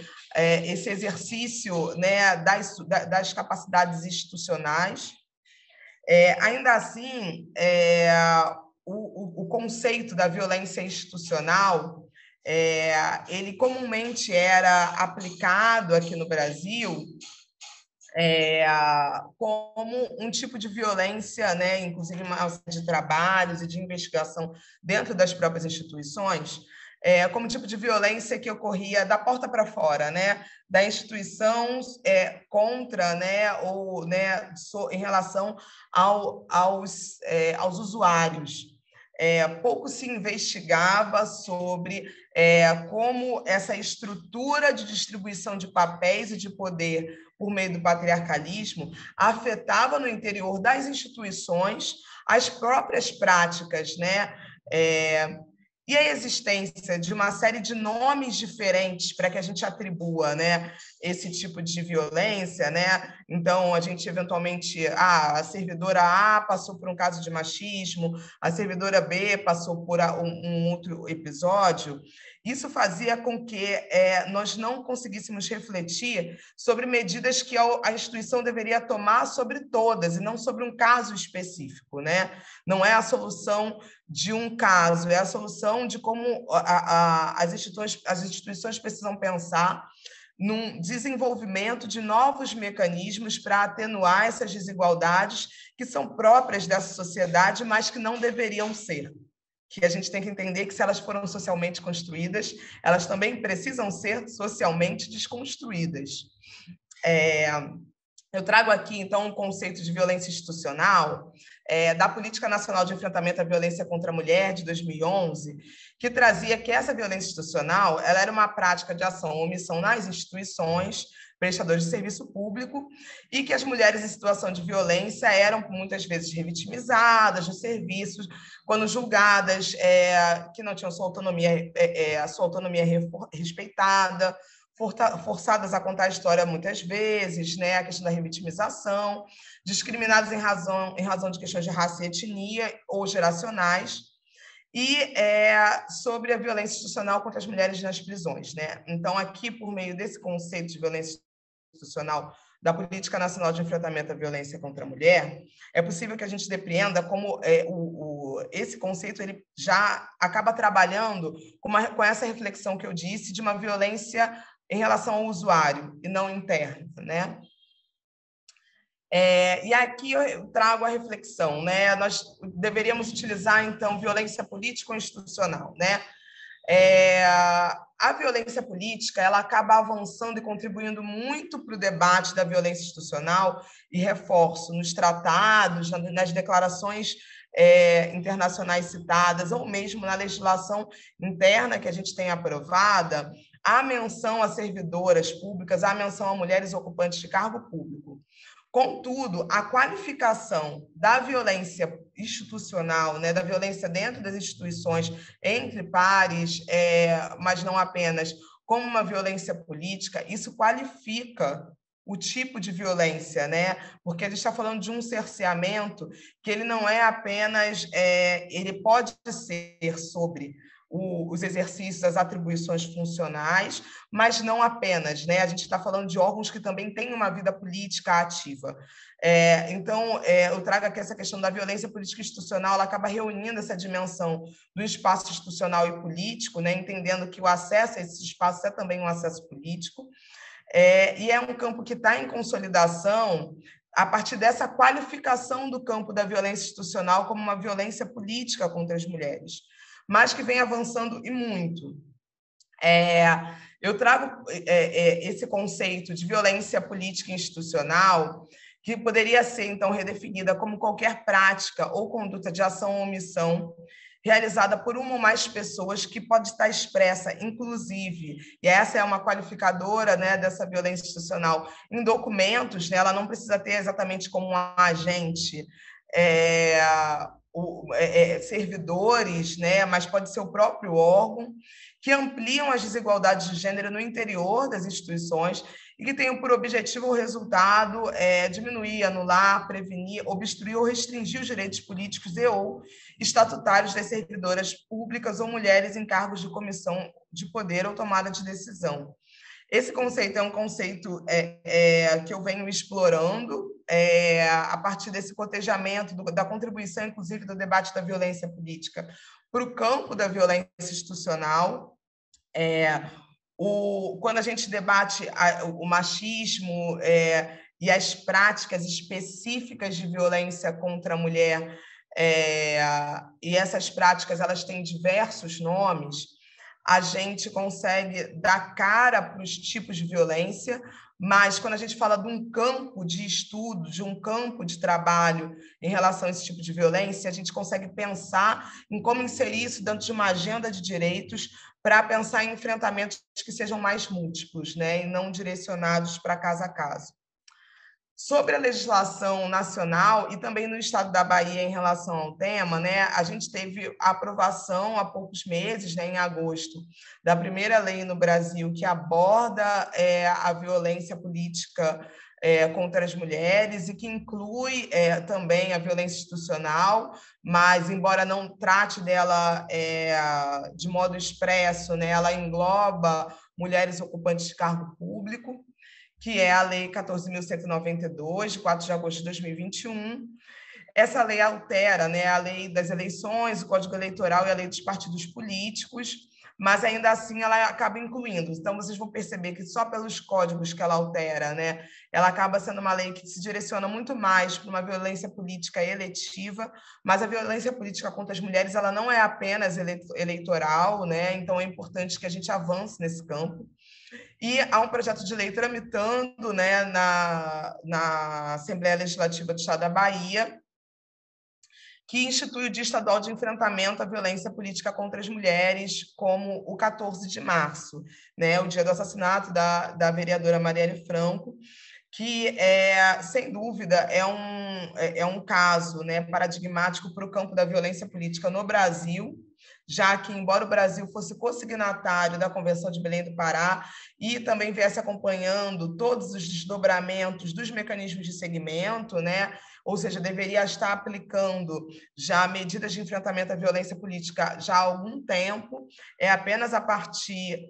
esse exercício, né, das capacidades institucionais. Ainda assim, o conceito da violência institucional, ele comumente era aplicado aqui no Brasil como um tipo de violência, né, inclusive uma série de trabalhos e de investigação dentro das próprias instituições, como tipo de violência que ocorria da porta para fora, né, da instituição contra, né, ou né, em relação aos usuários. Pouco se investigava sobre como essa estrutura de distribuição de papéis e de poder por meio do patriarcalismo afetava no interior das instituições as próprias práticas, né, e a existência de uma série de nomes diferentes para que a gente atribua, né, esse tipo de violência, né? Então, a gente eventualmente, a servidora A passou por um caso de machismo, a servidora B passou por um outro episódio. Isso fazia com que nós não conseguíssemos refletir sobre medidas que a instituição deveria tomar sobre todas, e não sobre um caso específico, né? Não é a solução de um caso, é a solução de como as instituições precisam pensar num desenvolvimento de novos mecanismos para atenuar essas desigualdades que são próprias dessa sociedade, mas que não deveriam ser. Que a gente tem que entender que, se elas foram socialmente construídas, elas também precisam ser socialmente desconstruídas. Eu trago aqui, então, um conceito de violência institucional da Política Nacional de Enfrentamento à Violência contra a Mulher, de 2011, que trazia que essa violência institucional ela era uma prática de ação ou omissão nas instituições, prestadores de serviço público, e que as mulheres em situação de violência eram, muitas vezes, revitimizadas nos serviços, quando julgadas que não tinham sua autonomia respeitada, forçadas a contar a história muitas vezes, né? A questão da revitimização, discriminadas em razão de questões de raça e etnia ou geracionais, e sobre a violência institucional contra as mulheres nas prisões, né? Então, aqui, por meio desse conceito de violência institucional da Política Nacional de Enfrentamento à Violência contra a Mulher, é possível que a gente depreenda como esse conceito ele já acaba trabalhando com essa reflexão que eu disse de uma violência em relação ao usuário e não interno, né? E aqui eu trago a reflexão, né? Nós deveríamos utilizar, então, violência política ou institucional, né? A violência política ela acaba avançando e contribuindo muito para o debate da violência institucional, e reforço nos tratados, nas declarações internacionais citadas, ou mesmo na legislação interna que a gente tem aprovada, a menção a servidoras públicas, a menção a mulheres ocupantes de cargo público. Contudo, a qualificação da violência institucional, né, da violência dentro das instituições, entre pares, mas não apenas, como uma violência política, isso qualifica o tipo de violência, né? Porque a gente está falando de um cerceamento que ele não é apenas, ele pode ser sobre os exercícios, as atribuições funcionais, mas não apenas, né? A gente está falando de órgãos que também têm uma vida política ativa. Então, eu trago aqui essa questão da violência política institucional, ela acaba reunindo essa dimensão do espaço institucional e político, né? Entendendo que o acesso a esses espaços é também um acesso político, e é um campo que está em consolidação a partir dessa qualificação do campo da violência institucional como uma violência política contra as mulheres, mas que vem avançando e muito. Eu trago esse conceito de violência política institucional, que poderia ser, então, redefinida como qualquer prática ou conduta de ação ou omissão realizada por uma ou mais pessoas, que pode estar expressa, inclusive, e essa é uma qualificadora, né, dessa violência institucional, em documentos, né, ela não precisa ter exatamente como um agente servidores, né, mas pode ser o próprio órgão, que ampliam as desigualdades de gênero no interior das instituições e que tenham por objetivo ou resultado diminuir, anular, prevenir, obstruir ou restringir os direitos políticos e ou estatutários das servidoras públicas ou mulheres em cargos de comissão de poder ou tomada de decisão. Esse conceito é um conceito que eu venho explorando a partir desse cotejamento, da contribuição, inclusive, do debate da violência política para o campo da violência institucional. Quando a gente debate o machismo e as práticas específicas de violência contra a mulher, e essas práticas elas têm diversos nomes, a gente consegue dar cara para os tipos de violência, mas quando a gente fala de um campo de estudo, de um campo de trabalho em relação a esse tipo de violência, a gente consegue pensar em como inserir isso dentro de uma agenda de direitos para pensar em enfrentamentos que sejam mais múltiplos, né, e não direcionados para caso a caso. Sobre a legislação nacional e também no estado da Bahia em relação ao tema, né, a gente teve a aprovação há poucos meses, né, em agosto, da primeira lei no Brasil que aborda a violência política contra as mulheres e que inclui também a violência institucional, mas, embora não trate dela de modo expresso, né, ela engloba mulheres ocupantes de cargo público, que é a Lei 14.192, de 4 de agosto de 2021. Essa lei altera, né, a Lei das Eleições, o Código Eleitoral e a Lei dos Partidos Políticos, mas ainda assim ela acaba incluindo. Então, vocês vão perceber que só pelos códigos que ela altera, né, ela acaba sendo uma lei que se direciona muito mais para uma violência política eletiva, mas a violência política contra as mulheres ela não é apenas eleitoral, né, então é importante que a gente avance nesse campo. E há um projeto de lei tramitando, né, na Assembleia Legislativa do Estado da Bahia, que institui o Dia Estadual de Enfrentamento à Violência Política contra as Mulheres, como o 14 de março, né, o dia do assassinato da vereadora Marielle Franco, que, sem dúvida, é um caso, né, paradigmático para o campo da violência política no Brasil, já que, embora o Brasil fosse consignatário da Convenção de Belém do Pará e também viesse acompanhando todos os desdobramentos dos mecanismos de segmento, né, ou seja, deveria estar aplicando já medidas de enfrentamento à violência política já há algum tempo, é apenas a partir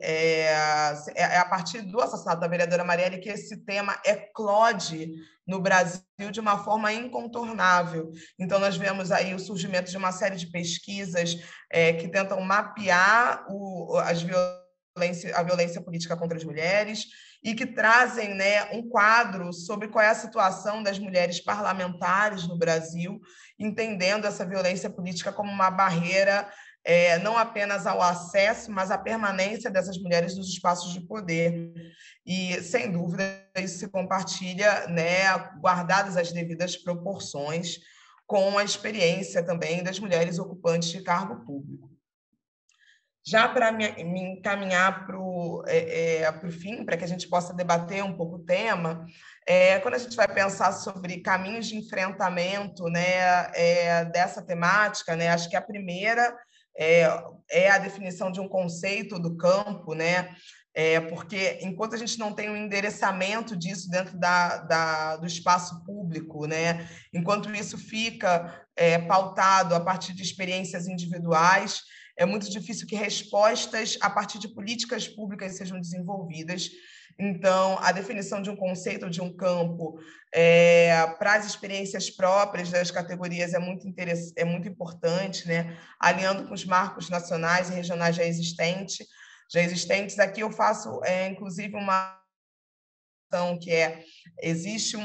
do assassinato da vereadora Marielle que esse tema eclode no Brasil de uma forma incontornável. Então, nós vemos aí o surgimento de uma série de pesquisas que tentam mapear a violência política contra as mulheres e que trazem, né, um quadro sobre qual é a situação das mulheres parlamentares no Brasil, entendendo essa violência política como uma barreira não apenas ao acesso, mas à permanência dessas mulheres nos espaços de poder. E, sem dúvida, isso se compartilha, né, guardadas as devidas proporções, com a experiência também das mulheres ocupantes de cargo público. Já para me encaminhar para o fim, para que a gente possa debater um pouco o tema, quando a gente vai pensar sobre caminhos de enfrentamento, né, dessa temática, né, acho que a primeira é a definição de um conceito do campo, né, porque enquanto a gente não tem um endereçamento disso dentro do espaço público, né, enquanto isso fica pautado a partir de experiências individuais, é muito difícil que respostas a partir de políticas públicas sejam desenvolvidas. Então, a definição de um conceito, de um campo, para as experiências próprias das categorias é muito importante, né? Alinhando com os marcos nacionais e regionais já existentes. Aqui eu faço, inclusive, uma ação que existe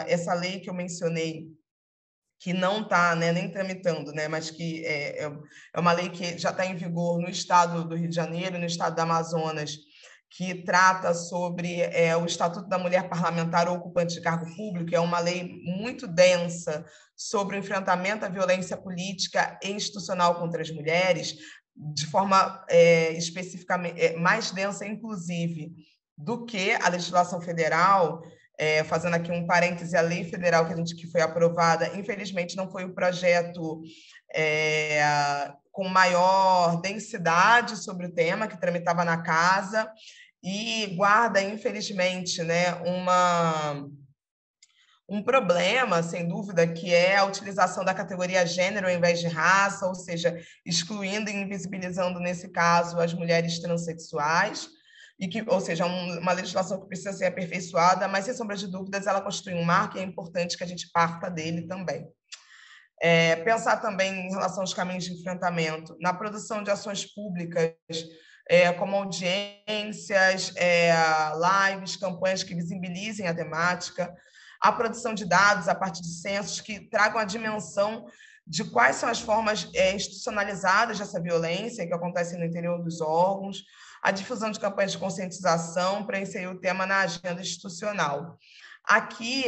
essa lei que eu mencionei, que não está, né, nem tramitando, né, mas que é uma lei que já está em vigor no estado do Rio de Janeiro, no estado do Amazonas, que trata sobre o Estatuto da Mulher Parlamentar ou Ocupante de Cargo Público, é uma lei muito densa sobre o enfrentamento à violência política e institucional contra as mulheres, de forma especificamente mais densa, inclusive, do que a legislação federal. Fazendo aqui um parêntese, a lei federal que foi aprovada, infelizmente, não foi o projeto com maior densidade sobre o tema, que tramitava na casa, e guarda, infelizmente, né, um problema, sem dúvida, que é a utilização da categoria gênero ao invés de raça, ou seja, excluindo e invisibilizando, nesse caso, as mulheres transexuais, ou seja, uma legislação que precisa ser aperfeiçoada, mas, sem sombra de dúvidas, ela constitui um marco e é importante que a gente parta dele também. Pensar também em relação aos caminhos de enfrentamento, na produção de ações públicas, como audiências, lives, campanhas que visibilizem a temática, a produção de dados a partir de censos que tragam a dimensão de quais são as formas institucionalizadas dessa violência que acontece no interior dos órgãos, a difusão de campanhas de conscientização para inserir o tema na agenda institucional. Aqui,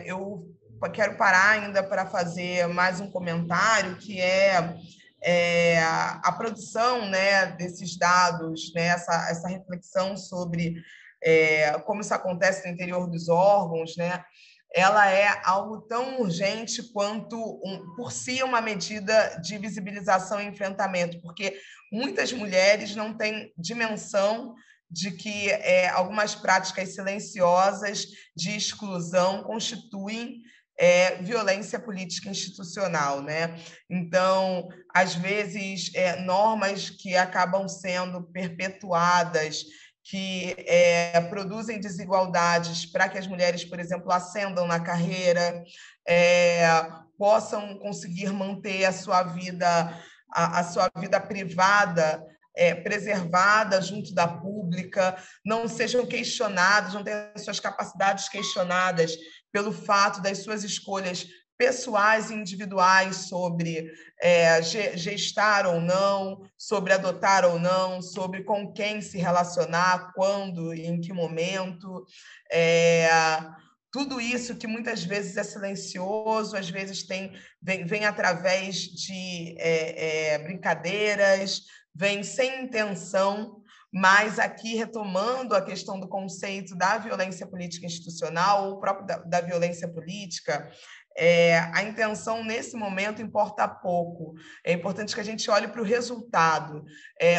eu quero parar ainda para fazer mais um comentário, que a produção, né, desses dados, né, essa reflexão sobre como isso acontece no interior dos órgãos, né, ela é algo tão urgente quanto, por si, uma medida de visibilização e enfrentamento, porque muitas mulheres não têm dimensão de que algumas práticas silenciosas de exclusão constituem violência política institucional, né? Então, às vezes, normas que acabam sendo perpetuadas, que produzem desigualdades para que as mulheres, por exemplo, ascendam na carreira, possam conseguir manter a sua vida privada preservada junto da pública, não sejam questionadas, não tenham suas capacidades questionadas pelo fato das suas escolhas pessoais e individuais sobre gestar ou não, sobre adotar ou não, sobre com quem se relacionar, quando e em que momento. Tudo isso que muitas vezes é silencioso, às vezes vem através de brincadeiras, vem sem intenção, mas aqui retomando a questão do conceito da violência política institucional, ou próprio da violência política, a intenção nesse momento importa pouco. É importante que a gente olhe para o resultado,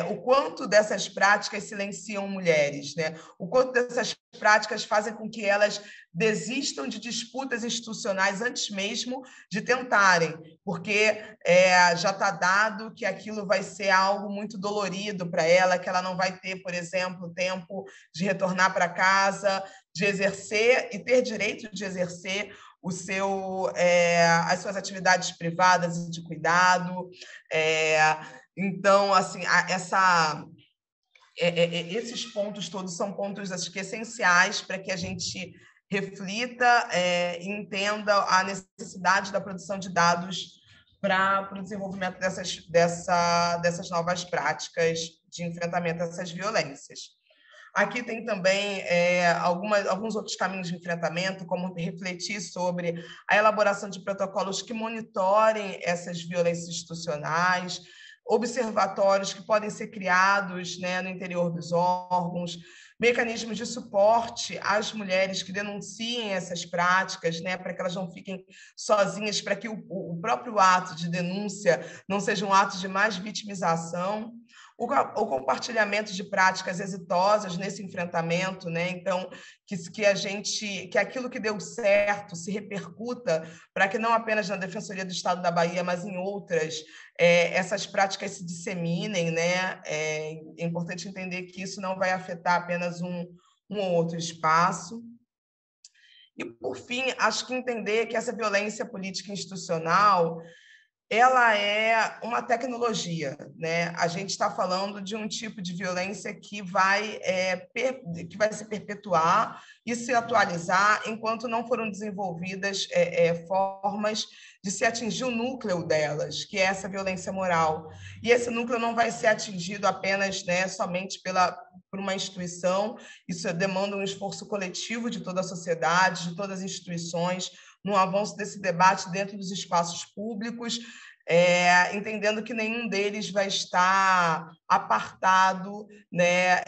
o quanto dessas práticas silenciam mulheres, né? O quanto dessas práticas fazem com que elas desistam de disputas institucionais antes mesmo de tentarem, porque já está dado que aquilo vai ser algo muito dolorido para ela, que ela não vai ter, por exemplo, tempo de retornar para casa, de exercer e ter direito de exercer as suas atividades privadas e de cuidado. Então, assim, esses pontos todos são pontos, acho que, essenciais para que a gente reflita e entenda a necessidade da produção de dados para o desenvolvimento dessas novas práticas de enfrentamento a essas violências. Aqui tem também alguns outros caminhos de enfrentamento, como refletir sobre a elaboração de protocolos que monitorem essas violências institucionais, observatórios que podem ser criados, né, no interior dos órgãos, mecanismos de suporte às mulheres que denunciem essas práticas, né, para que elas não fiquem sozinhas, para que o próprio ato de denúncia não seja um ato de mais vitimização. O compartilhamento de práticas exitosas nesse enfrentamento, né? Então, que aquilo que deu certo se repercuta para que não apenas na Defensoria do Estado da Bahia, mas em outras, essas práticas se disseminem, né? É importante entender que isso não vai afetar apenas um ou outro espaço. E, por fim, acho que entender que essa violência política institucional ela é uma tecnologia, né? A gente está falando de um tipo de violência que vai se perpetuar e se atualizar enquanto não foram desenvolvidas formas de se atingir o núcleo delas, que é essa violência moral. E esse núcleo não vai ser atingido apenas, né, somente por uma instituição, isso demanda um esforço coletivo de toda a sociedade, de todas as instituições, no avanço desse debate dentro dos espaços públicos, entendendo que nenhum deles vai estar apartado, né,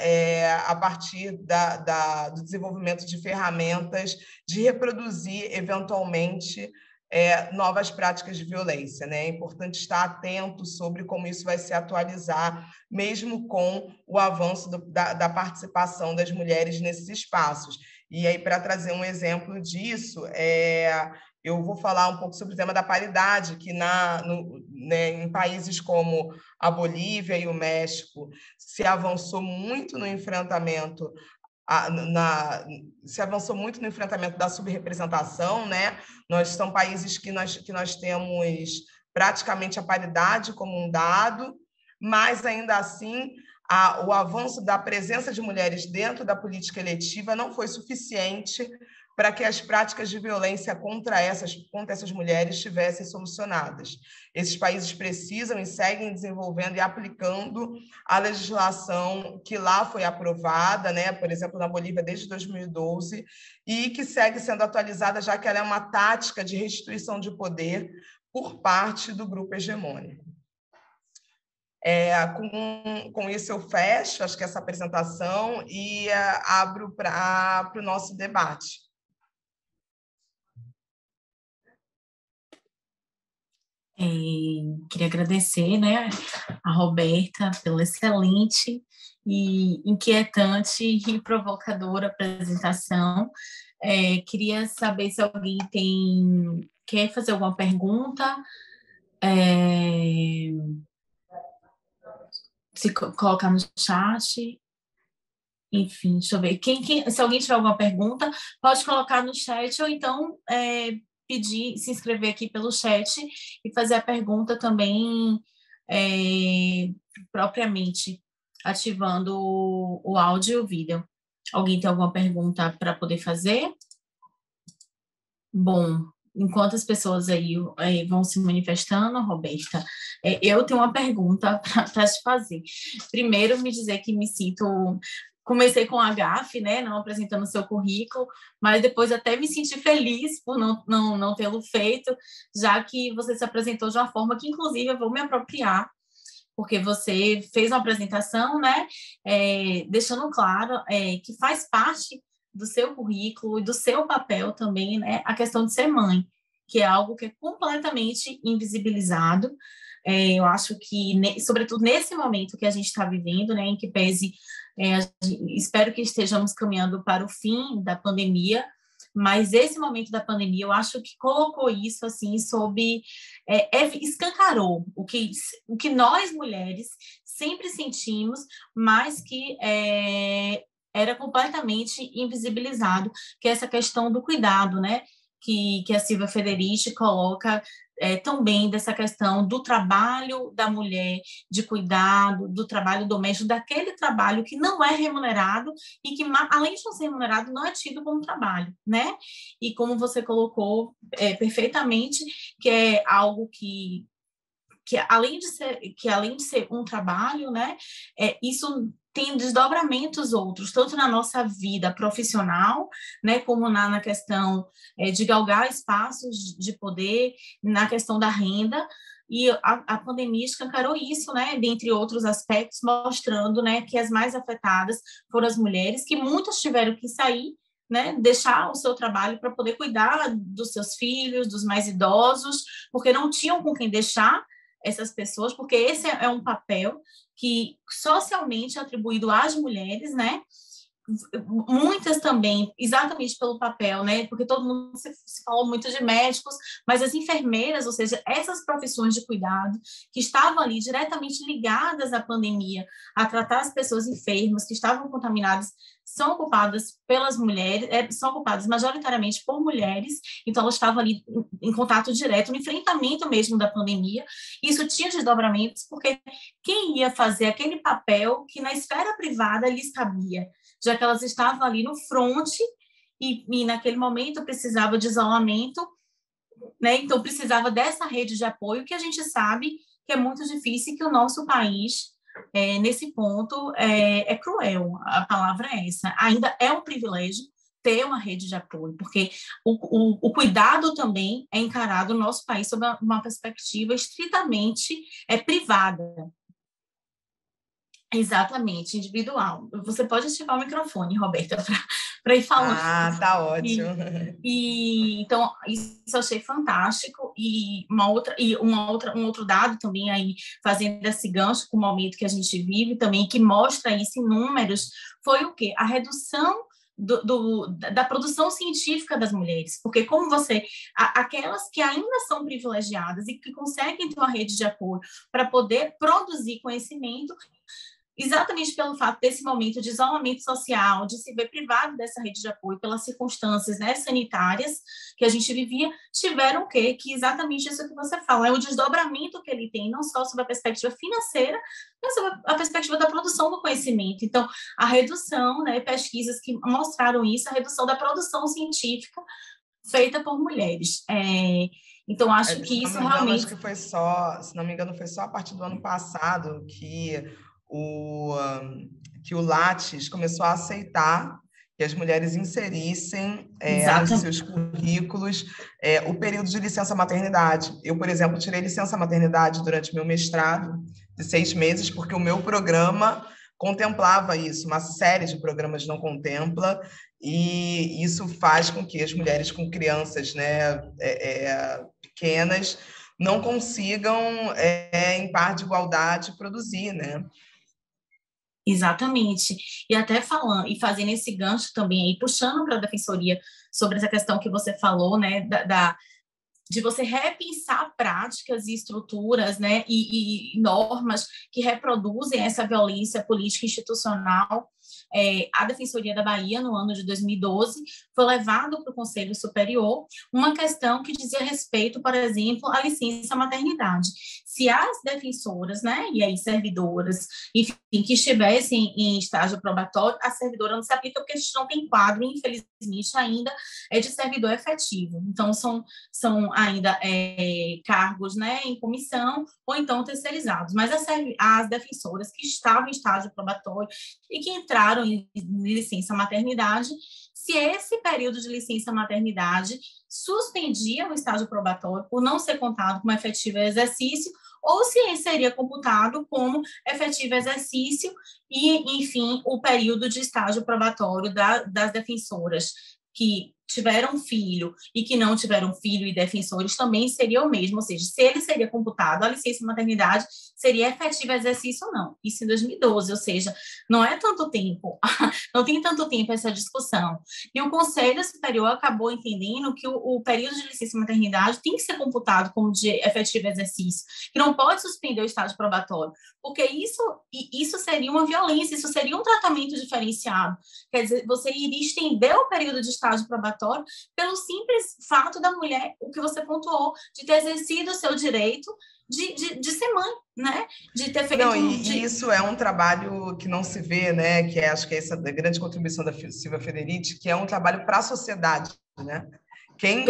a partir do desenvolvimento de ferramentas de reproduzir, eventualmente, novas práticas de violência, né? É importante estar atento sobre como isso vai se atualizar, mesmo com o avanço da participação das mulheres nesses espaços. E aí, para trazer um exemplo disso, eu vou falar um pouco sobre o tema da paridade, que em países como a Bolívia e o México se avançou muito no enfrentamento da subrepresentação, né? São países que nós temos praticamente a paridade como um dado, mas, ainda assim, o avanço da presença de mulheres dentro da política eletiva não foi suficiente para que as práticas de violência contra essas mulheres estivessem solucionadas. Esses países precisam e seguem desenvolvendo e aplicando a legislação que lá foi aprovada, né? Por exemplo, na Bolívia, desde 2012, e que segue sendo atualizada, já que ela é uma tática de restituição de poder por parte do grupo hegemônico. Com isso eu fecho, acho que essa apresentação, e abro para o nosso debate. Queria agradecer, né, a Roberta pela excelente e inquietante e provocadora apresentação. Queria saber se alguém quer fazer alguma pergunta, se colocar no chat. Enfim, deixa eu ver. Se alguém tiver alguma pergunta, pode colocar no chat ou então pedir, se inscrever aqui pelo chat e fazer a pergunta também propriamente, ativando o áudio e o vídeo. Alguém tem alguma pergunta para poder fazer? Bom, enquanto as pessoas aí vão se manifestando, Roberta, eu tenho uma pergunta para te fazer. Primeiro, me dizer que me sinto... Comecei com a gafe, né, não apresentando o seu currículo, mas depois até me senti feliz por não tê-lo feito, já que você se apresentou de uma forma que, inclusive, eu vou me apropriar, porque você fez uma apresentação, né, deixando claro que faz parte do seu currículo e do seu papel também, né, a questão de ser mãe, que é algo que é completamente invisibilizado. Eu acho que, sobretudo nesse momento que a gente está vivendo, né, em que pese, espero que estejamos caminhando para o fim da pandemia, mas esse momento da pandemia, eu acho que colocou isso, assim, escancarou o que nós, mulheres, sempre sentimos, mas que era completamente invisibilizado, que é essa questão do cuidado, né? Que a Silvia Federici coloca também dessa questão do trabalho da mulher, de cuidado, do trabalho doméstico, daquele trabalho que não é remunerado e que, além de não ser remunerado, não é tido como trabalho, né? E como você colocou perfeitamente, que é algo que além de ser um trabalho, né, isso tem desdobramentos outros, tanto na nossa vida profissional, né, como na questão de galgar espaços de poder, na questão da renda, e a pandemia escancarou isso, né, dentre outros aspectos, mostrando, né, que as mais afetadas foram as mulheres, que muitas tiveram que sair, né, deixar o seu trabalho para poder cuidar dos seus filhos, dos mais idosos, porque não tinham com quem deixar essas pessoas, porque esse é um papel que socialmente é atribuído às mulheres, né? Muitas também, exatamente pelo papel, né? Porque todo mundo se falou muito de médicos, mas as enfermeiras, ou seja, essas profissões de cuidado que estavam ali diretamente ligadas à pandemia, a tratar as pessoas enfermas que estavam contaminadas, são ocupadas pelas mulheres, são ocupadas majoritariamente por mulheres, então elas estavam ali em contato direto, no enfrentamento mesmo da pandemia. Isso tinha desdobramentos, porque quem ia fazer aquele papel que na esfera privada lhes cabia, já que elas estavam ali no fronte e naquele momento precisava de isolamento, né? Então precisava dessa rede de apoio, que a gente sabe que é muito difícil e que o nosso país, nesse ponto, é cruel, a palavra é essa. Ainda é um privilégio ter uma rede de apoio, porque o cuidado também é encarado no nosso país sob uma perspectiva estritamente privada. Exatamente, individual. Você pode ativar o microfone, Roberta, para ir falando. Ah, tá ótimo. Então, isso eu achei fantástico. E um outro dado também aí, fazendo esse gancho com o momento que a gente vive também, que mostra isso em números, foi o quê? A redução da produção científica das mulheres, porque como aquelas que ainda são privilegiadas e que conseguem ter uma rede de apoio para poder produzir conhecimento, exatamente pelo fato desse momento de isolamento social, de se ver privado dessa rede de apoio pelas circunstâncias, né, sanitárias que a gente vivia, tiveram o quê? Que exatamente isso que você fala, é o desdobramento que ele tem, não só sobre a perspectiva financeira, mas sobre a perspectiva da produção do conhecimento. Então, a redução, né, pesquisas que mostraram isso, a redução da produção científica feita por mulheres. Então, acho que isso realmente... Acho que foi só, se não me engano, foi só a partir do ano passado que o Lattes começou a aceitar que as mulheres inserissem nos seus currículos o período de licença maternidade. Eu, por exemplo, tirei licença maternidade durante meu mestrado, de 6 meses, porque o meu programa contemplava isso, uma série de programas não contempla, e isso faz com que as mulheres com crianças, né, pequenas não consigam, em par de igualdade, produzir, né? Exatamente. E até falando, e fazendo esse gancho também aí, puxando para a defensoria sobre essa questão que você falou, né, de você repensar práticas e estruturas, né, e normas que reproduzem essa violência política institucional. A Defensoria da Bahia, no ano de 2012, foi levado para o Conselho Superior uma questão que dizia respeito, por exemplo, à licença maternidade. Se as defensoras, né, e aí servidoras, enfim, que estivessem em estágio probatório, a servidora não se aplica porque a gente não tem quadro, infelizmente, ainda de servidor efetivo. Então, são ainda cargos, né, em comissão ou então terceirizados. Mas as defensoras que estavam em estágio probatório e que entraram em licença maternidade, se esse período de licença maternidade suspendia o estágio probatório por não ser contado como efetivo exercício, ou se seria computado como efetivo exercício e, enfim, o período de estágio probatório das defensoras que tiveram filho e que não tiveram filho e defensores também seria o mesmo, ou seja, se ele seria computado, a licença maternidade seria efetivo exercício ou não. Isso em 2012, ou seja, não é tanto tempo, não tem tanto tempo essa discussão. E o Conselho Superior acabou entendendo que o período de licença maternidade tem que ser computado como de efetivo exercício, que não pode suspender o estágio probatório, porque isso seria uma violência, isso seria um tratamento diferenciado. Quer dizer, você iria estender o período de estágio probatório pelo simples fato da mulher, o que você pontuou, de ter exercido o seu direito de ser mãe, né? De ter feito... Não, e isso é um trabalho que não se vê, né? Que acho que é essa a grande contribuição da Silvia Federici, que é um trabalho para a sociedade, né? Quem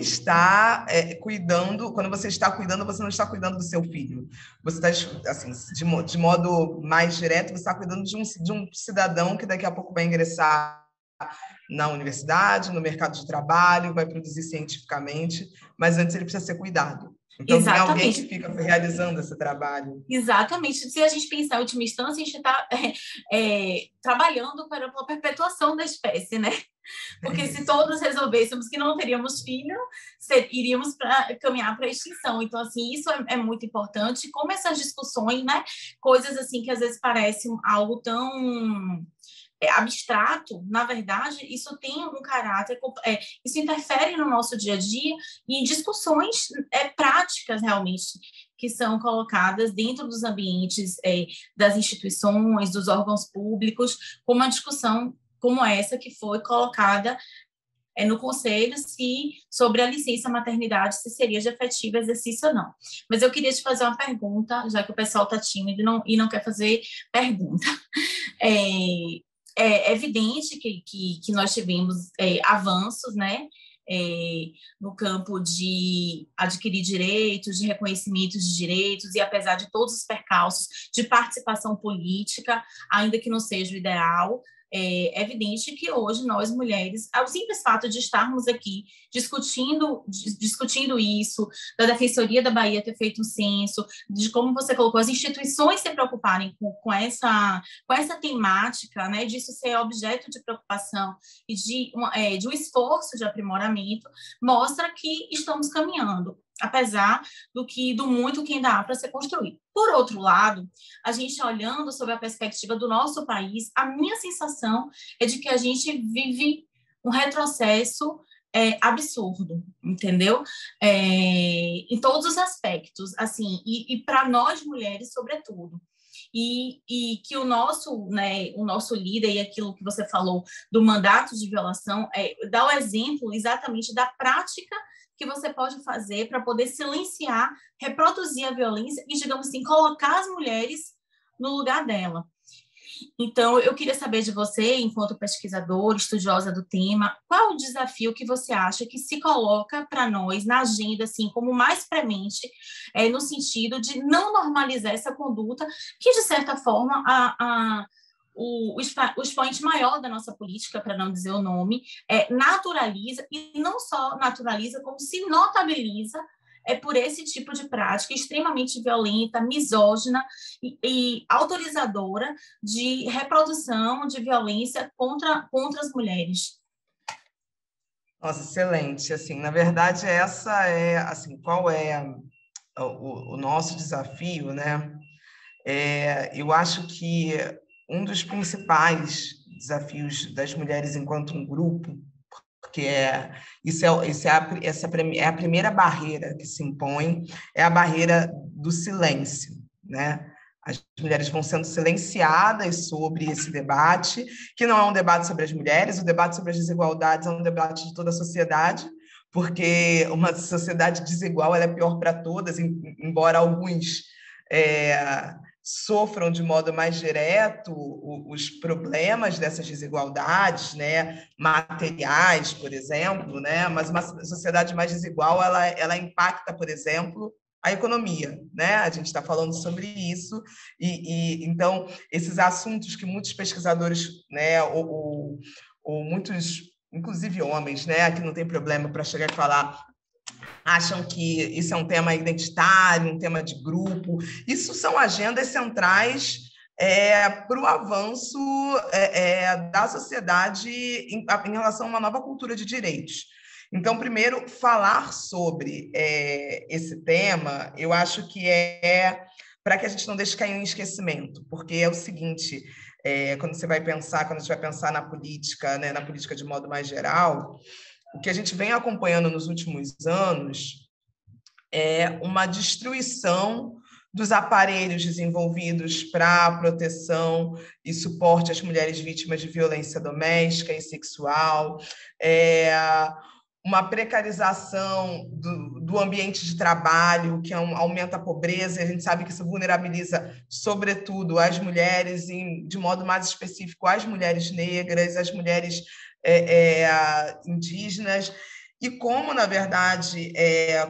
está cuidando, quando você está cuidando, você não está cuidando do seu filho. Você está, assim, de modo mais direto, você está cuidando de um cidadão que daqui a pouco vai ingressar na universidade, no mercado de trabalho, vai produzir cientificamente, mas antes ele precisa ser cuidado. Então, tem alguém que fica realizando esse trabalho. Exatamente. Se a gente pensar em última instância, a gente está trabalhando para a perpetuação da espécie, né? Porque se todos resolvêssemos que não teríamos filho, iríamos caminhar para a extinção. Então, assim, isso é muito importante. Como essas discussões, né? Coisas assim que às vezes parecem algo tão... abstrato, na verdade, isso tem um caráter, isso interfere no nosso dia a dia e em discussões práticas, realmente, que são colocadas dentro dos ambientes das instituições, dos órgãos públicos, como uma discussão como essa que foi colocada no Conselho sobre a licença maternidade, se seria de efetivo exercício ou não. Mas eu queria te fazer uma pergunta, já que o pessoal está tímido e não quer fazer pergunta. É evidente que nós tivemos avanços, né, no campo de adquirir direitos, de reconhecimento de direitos, e apesar de todos os percalços de participação política, ainda que não seja o ideal, é evidente que hoje nós, mulheres, o simples fato de estarmos aqui discutindo isso, da Defensoria da Bahia ter feito um censo, de como você colocou, as instituições se preocuparem com essa temática, né, disso ser objeto de preocupação e de um esforço de aprimoramento, mostra que estamos caminhando, apesar do muito que ainda há para ser construído. Por outro lado, a gente olhando sob a perspectiva do nosso país, a minha sensação é de que a gente vive um retrocesso absurdo, entendeu? Em todos os aspectos, assim, e para nós mulheres, sobretudo. E que o nosso líder, e aquilo que você falou do mandato de violação, dá o exemplo exatamente da prática que você pode fazer para poder silenciar, reproduzir a violência e, digamos assim, colocar as mulheres no lugar dela. Então, eu queria saber de você, enquanto pesquisadora, estudiosa do tema, qual o desafio que você acha que se coloca para nós na agenda, assim, como mais premente, no sentido de não normalizar essa conduta que, de certa forma, o expoente maior da nossa política, para não dizer o nome, naturaliza, e não só naturaliza, como se notabiliza é por esse tipo de prática extremamente violenta, misógina e autorizadora de reprodução de violência contra as mulheres. Nossa, excelente. Assim, na verdade, essa é, assim, qual é o nosso desafio, né? Eu acho que um dos principais desafios das mulheres enquanto um grupo, porque essa é a primeira barreira que se impõe, é a barreira do silêncio, né? As mulheres vão sendo silenciadas sobre esse debate, que não é um debate sobre as mulheres, o debate sobre as desigualdades é um debate de toda a sociedade, porque uma sociedade desigual ela é pior para todas, embora alguns sofram de modo mais direto os problemas dessas desigualdades, né, materiais, por exemplo, né, mas uma sociedade mais desigual ela impacta, por exemplo, a economia, né? A gente está falando sobre isso e então esses assuntos que muitos pesquisadores, né, ou muitos, inclusive homens, né, que não tem problema para chegar e falar, acham que isso é um tema identitário, um tema de grupo. Isso são agendas centrais para o avanço da sociedade em relação a uma nova cultura de direitos. Então, primeiro, falar sobre esse tema, eu acho que para que a gente não deixe cair em esquecimento, porque é o seguinte, quando a gente vai pensar na política, né, na política de modo mais geral, o que a gente vem acompanhando nos últimos anos é uma destruição dos aparelhos desenvolvidos para proteção e suporte às mulheres vítimas de violência doméstica e sexual, uma precarização do ambiente de trabalho, que aumenta a pobreza, e a gente sabe que isso vulnerabiliza, sobretudo, as mulheres, e, de modo mais específico, as mulheres negras, as mulheres indígenas, e como, na verdade,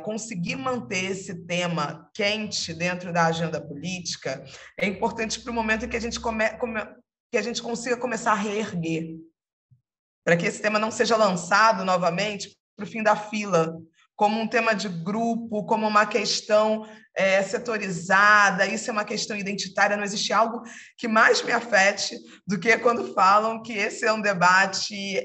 conseguir manter esse tema quente dentro da agenda política é importante para o momento em que a gente consiga começar a reerguer, para que esse tema não seja lançado novamente para o fim da fila, como um tema de grupo, como uma questão setorizada, isso é uma questão identitária, não existe algo que mais me afete do que quando falam que esse é um debate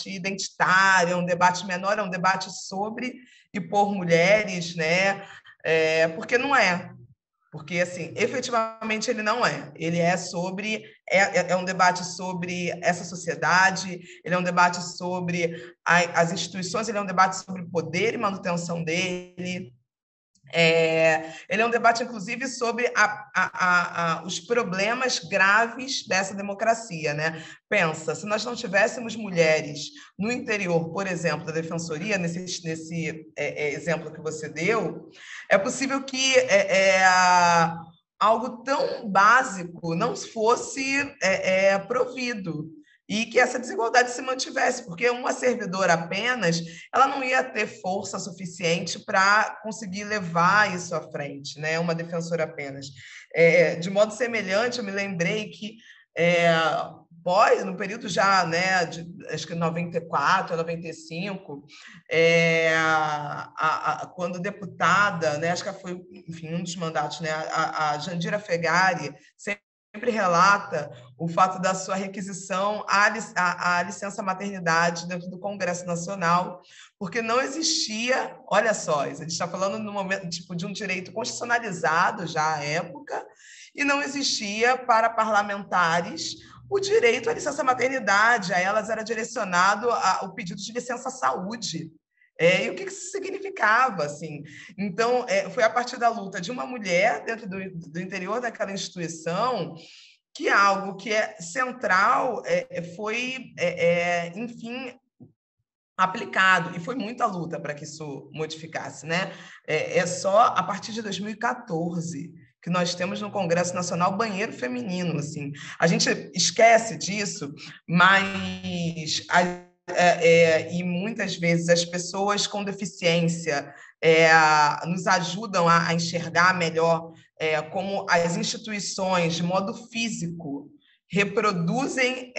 identitário, é um debate menor, é um debate sobre e por mulheres, né? Porque não é. Porque, assim, efetivamente ele não é. Ele é um debate sobre essa sociedade, ele é um debate sobre as instituições, ele é um debate sobre o poder e manutenção dele. Ele é um debate, inclusive, sobre os problemas graves dessa democracia, né? Pensa, se nós não tivéssemos mulheres no interior, por exemplo, da defensoria, nesse exemplo que você deu, é possível que algo tão básico não fosse provido, e que essa desigualdade se mantivesse, porque uma servidora apenas, ela não ia ter força suficiente para conseguir levar isso à frente, né? Uma defensora apenas. De modo semelhante, eu me lembrei que no período já, né, acho que 94 a 95, quando deputada, né, acho que foi, enfim, um dos mandatos, né, a Jandira Fegali sempre relata o fato da sua requisição à licença maternidade dentro do Congresso Nacional, porque não existia, olha só, a gente está falando no momento de um direito constitucionalizado já à época, e não existia para parlamentares o direito à licença maternidade, a elas era direcionado o pedido de licença saúde. E o que isso significava, assim? Então, foi a partir da luta de uma mulher dentro do interior daquela instituição que algo que é central foi, enfim, aplicado, e foi muita luta para que isso modificasse, né? É só a partir de 2014 que nós temos no Congresso Nacional banheiro feminino, assim. A gente esquece disso, mas e muitas vezes as pessoas com deficiência nos ajudam a enxergar melhor como as instituições, de modo físico, reproduzem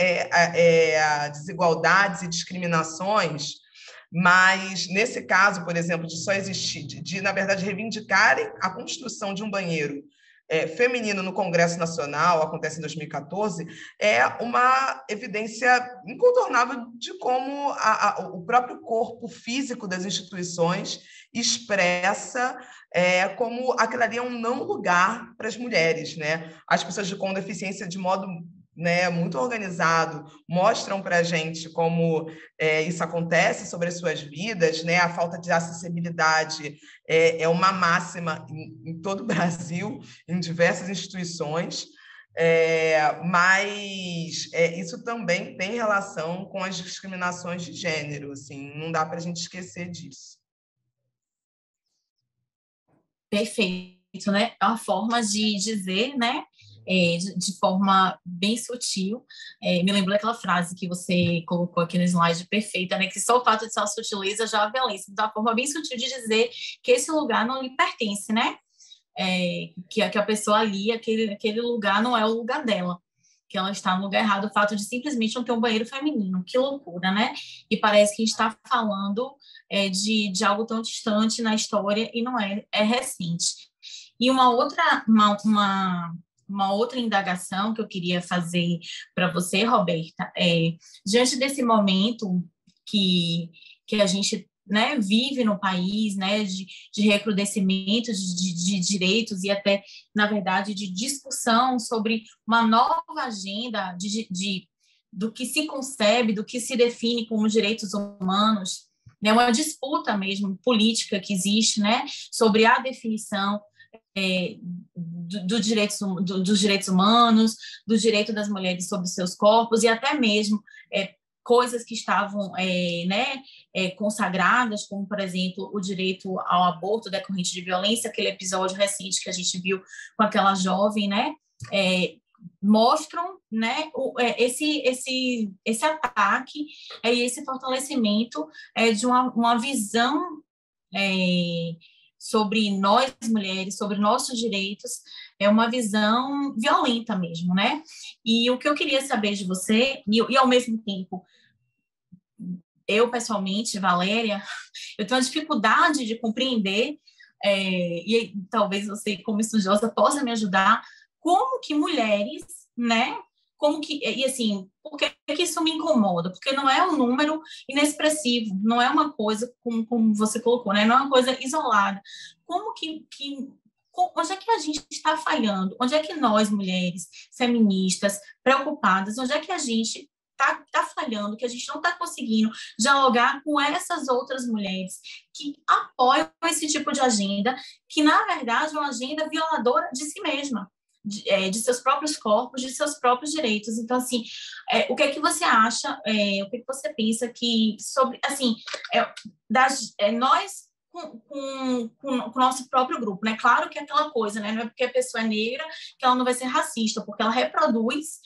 desigualdades e discriminações Mas, nesse caso, por exemplo, de só existir, na verdade, reivindicarem a construção de um banheiro feminino no Congresso Nacional, acontece em 2014, é uma evidência incontornável de como o próprio corpo físico das instituições expressa como aquilo ali é um não lugar para as mulheres, né? As pessoas com deficiência, de modo muito organizado, mostram para a gente como isso acontece sobre as suas vidas, né? A falta de acessibilidade é uma máxima em todo o Brasil, em diversas instituições, mas isso também tem relação com as discriminações de gênero, assim, não dá para a gente esquecer disso. Perfeito, né? É uma forma de dizer, né? De forma bem sutil. Me lembrou daquela frase que você colocou aqui no slide, perfeita, né? Que só o fato de ser uma sutileza já é violência. Então, é uma forma bem sutil de dizer que esse lugar não lhe pertence, né? Que a pessoa ali, aquele lugar não é o lugar dela, que ela está no lugar errado, o fato de simplesmente não ter um banheiro feminino. Que loucura, né? E parece que a gente está falando de algo tão distante na história e não é recente. E uma outra indagação que eu queria fazer para você, Roberta, diante desse momento que a gente, né, vive no país, né, de recrudescimento de direitos e até, na verdade, de discussão sobre uma nova agenda do que se concebe, do que se define como direitos humanos, né, uma disputa mesmo política que existe, né, sobre a definição dos direitos humanos, do direito das mulheres sobre seus corpos e até mesmo coisas que estavam consagradas, como, por exemplo, o direito ao aborto decorrente de violência, aquele episódio recente que a gente viu com aquela jovem, né, mostram, né, esse ataque e esse fortalecimento de uma visão sobre nós mulheres, sobre nossos direitos, é uma visão violenta mesmo, né? E o que eu queria saber de você, e ao mesmo tempo, eu pessoalmente, Valéria, eu tenho uma dificuldade de compreender, e talvez você, como estudiosa, possa me ajudar, como que mulheres, né? E assim, por que isso me incomoda? Porque não é um número inexpressivo, não é uma coisa, como você colocou, né? Não é uma coisa isolada. Onde é que a gente está falhando? Onde é que nós, mulheres feministas, preocupadas, onde é que a gente está falhando, que a gente não está conseguindo dialogar com essas outras mulheres que apoiam esse tipo de agenda, que, na verdade, é uma agenda violadora de si mesma, de seus próprios corpos, de seus próprios direitos. Então, assim, o que é que você acha, o que é que você pensa que sobre, assim, nós com o nosso próprio grupo, né? Claro que é aquela coisa, né? Não é porque a pessoa é negra que ela não vai ser racista, porque ela reproduz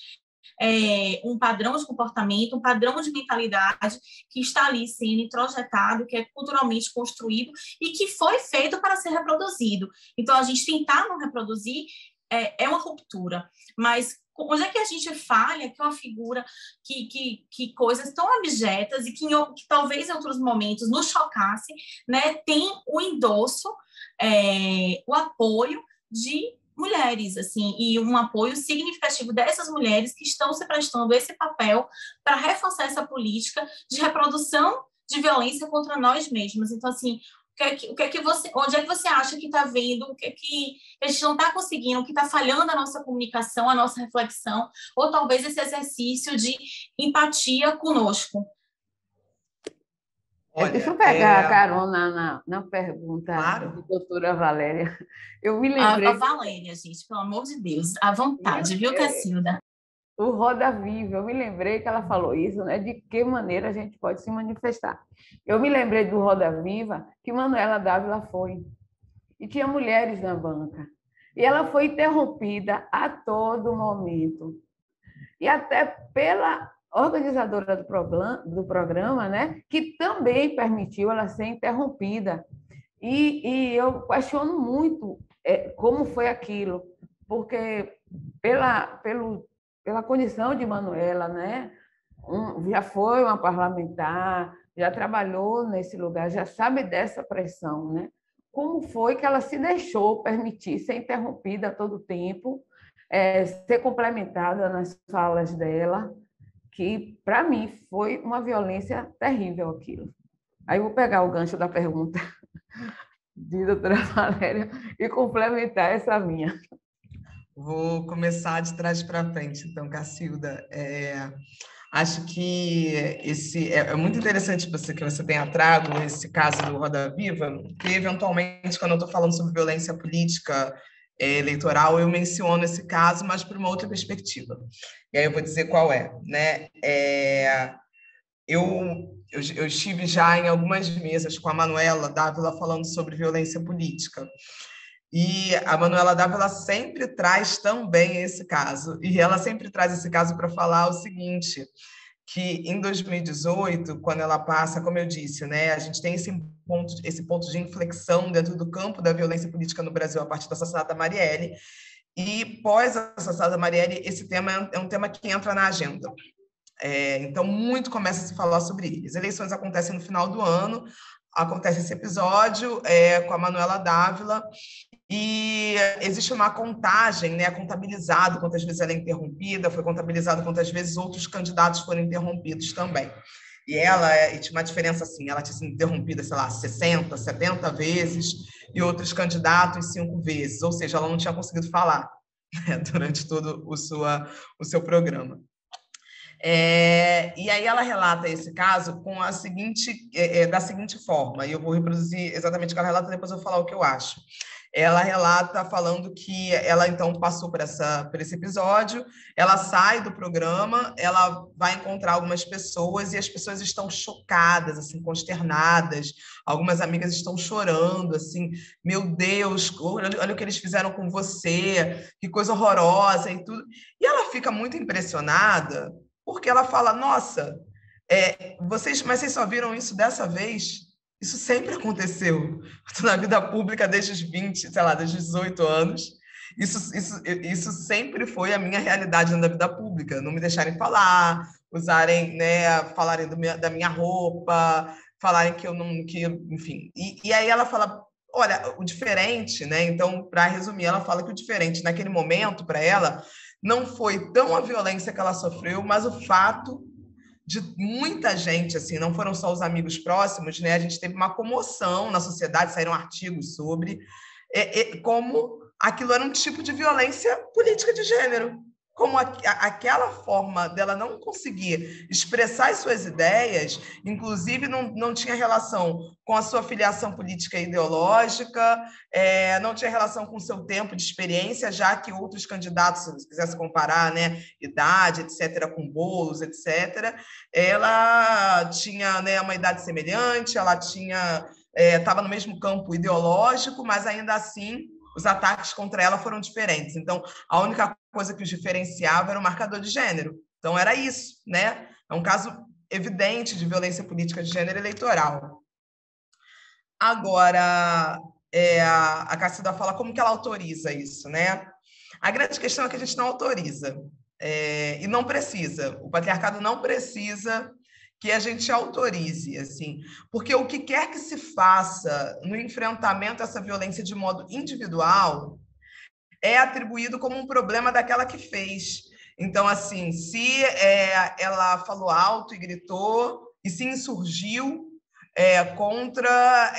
um padrão de comportamento, um padrão de mentalidade que está ali sendo introjetado, que é culturalmente construído e que foi feito para ser reproduzido. Então, a gente tentar não reproduzir é uma ruptura, mas onde é que a gente falha que uma figura que coisas tão abjetas e que talvez em outros momentos nos chocasse, né, tem o endosso, o apoio de mulheres, assim, e um apoio significativo dessas mulheres que estão se prestando esse papel para reforçar essa política de reprodução de violência contra nós mesmos. Então, assim, onde é que você acha que está vendo, o que é que a gente não está conseguindo, o que está falhando a nossa comunicação, a nossa reflexão, ou talvez esse exercício de empatia conosco? Deixa eu pegar a carona na pergunta da doutora Valéria. Eu me lembrei... A Valéria, gente, pelo amor de Deus, à vontade, viu, Cacilda? O Roda Viva, eu me lembrei que ela falou isso, né? De que maneira a gente pode se manifestar. Eu me lembrei do Roda Viva que Manuela Dávila foi. E tinha mulheres na banca. E ela foi interrompida a todo momento. E até pela organizadora do programa, né? Que também permitiu ela ser interrompida. E eu questiono muito como foi aquilo, porque pela condição de Manuela, né? Já foi uma parlamentar, já trabalhou nesse lugar, já sabe dessa pressão, né? Como foi que ela se deixou permitir ser interrompida a todo tempo, ser complementada nas falas dela, que, para mim, foi uma violência terrível aquilo. Aí eu vou pegar o gancho da pergunta de doutora Valéria e complementar essa minha. Vou começar de trás para frente, então, Cacilda. Acho que é muito interessante que você tenha trago esse caso do Roda Viva, porque, eventualmente, quando eu estou falando sobre violência política eleitoral, eu menciono esse caso, mas por uma outra perspectiva. E aí eu vou dizer qual é. Né? Eu estive já em algumas mesas com a Manuela Dávila falando sobre violência política. E a Manuela Dávila sempre traz também esse caso. E ela sempre traz esse caso para falar o seguinte, que em 2018, quando ela passa, como eu disse, né, a gente tem esse ponto de inflexão dentro do campo da violência política no Brasil a partir do assassinato da Marielle. E pós-assassinato da Marielle, esse tema é um tema que entra na agenda. Então, muito começa a se falar sobre ele. As eleições acontecem no final do ano, acontece esse episódio com a Manuela Dávila, e existe uma contagem, né, contabilizado quantas vezes ela é interrompida, foi contabilizado quantas vezes outros candidatos foram interrompidos também. E ela tinha uma diferença assim, ela tinha sido interrompida, sei lá, 60, 70 vezes, e outros candidatos 5 vezes, ou seja, ela não tinha conseguido falar, né, durante todo o seu programa. E aí ela relata esse caso com da seguinte forma, e eu vou reproduzir exatamente o que ela relata, depois eu vou falar o que eu acho. Ela relata falando que ela, então, passou por esse episódio, ela sai do programa, ela vai encontrar algumas pessoas e as pessoas estão chocadas, assim, consternadas, algumas amigas estão chorando, assim, meu Deus, olha o que eles fizeram com você, que coisa horrorosa e tudo. E ela fica muito impressionada, porque ela fala, nossa, mas vocês só viram isso dessa vez? Isso sempre aconteceu. Estou na vida pública desde os 20, sei lá, desde os 18 anos. Isso sempre foi a minha realidade na vida pública. Não me deixarem falar, usarem, né, falarem da minha roupa, falarem que eu não... enfim. E aí ela fala, olha, o diferente, né? Então, para resumir, ela fala que o diferente naquele momento, para ela, não foi tão a violência que ela sofreu, mas o fato de muita gente, assim, não foram só os amigos próximos, né? A gente teve uma comoção na sociedade, saíram artigos sobre como aquilo era um tipo de violência política de gênero, como aquela forma dela não conseguir expressar as suas ideias, inclusive não tinha relação com a sua filiação política e ideológica, não tinha relação com o seu tempo de experiência, já que outros candidatos, se quisesse comparar, né, idade, etc., com bolos, etc., ela tinha, né, uma idade semelhante, ela estava no mesmo campo ideológico, mas ainda assim os ataques contra ela foram diferentes. Então, a única coisa que os diferenciava era o marcador de gênero. Então, era isso, né? É um caso evidente de violência política de gênero eleitoral. Agora, a Cacilda fala como que ela autoriza isso, né? A grande questão é que a gente não autoriza, e não precisa. O patriarcado não precisa que a gente autorize, assim, porque o que quer que se faça no enfrentamento a essa violência de modo individual é atribuído como um problema daquela que fez. Então, assim, se ela falou alto e gritou e se insurgiu contra,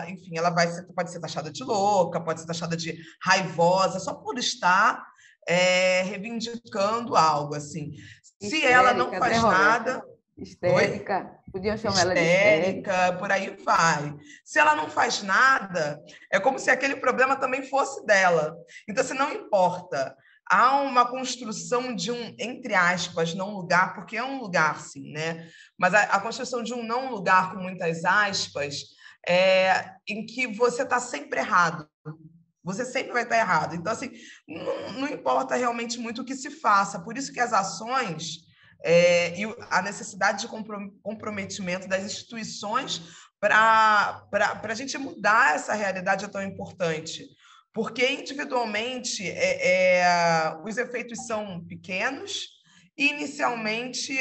enfim, ela pode ser taxada de louca, pode ser taxada de raivosa, só por estar reivindicando algo, assim. Se histérica, ela não faz nada... Histérica, podiam chamar ela de histérica, por aí vai. Se ela não faz nada, é como se aquele problema também fosse dela. Então, assim, não importa. Há uma construção de um, entre aspas, não lugar, porque é um lugar, sim, né? Mas a construção de um não lugar, com muitas aspas, em que você está sempre errado. Você sempre vai estar errado. Então, assim, não importa realmente muito o que se faça. Por isso que as ações e a necessidade de comprometimento das instituições para a gente mudar essa realidade é tão importante. Porque, individualmente, os efeitos são pequenos, e, inicialmente,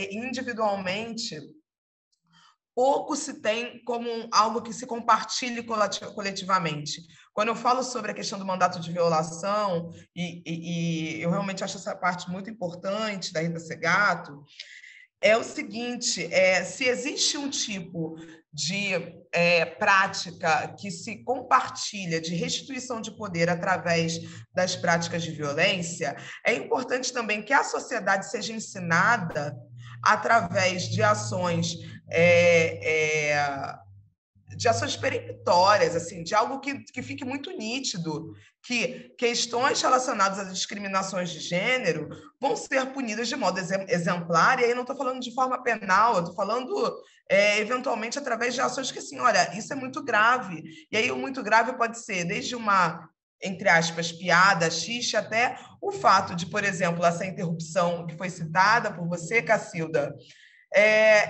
individualmente, pouco se tem como algo que se compartilhe coletivamente. Quando eu falo sobre a questão do mandato de violação, e eu realmente acho essa parte muito importante da Rita Segatto, é o seguinte, se existe um tipo de prática que se compartilha de restituição de poder através das práticas de violência, é importante também que a sociedade seja ensinada através de ações peremptórias, assim, de algo que fique muito nítido, que questões relacionadas às discriminações de gênero vão ser punidas de modo exemplar, e aí não estou falando de forma penal, eu estou falando, eventualmente, através de ações que, assim, olha, isso é muito grave. E aí o muito grave pode ser desde uma, entre aspas, piada, xixi, até o fato de, por exemplo, essa interrupção que foi citada por você, Cacilda,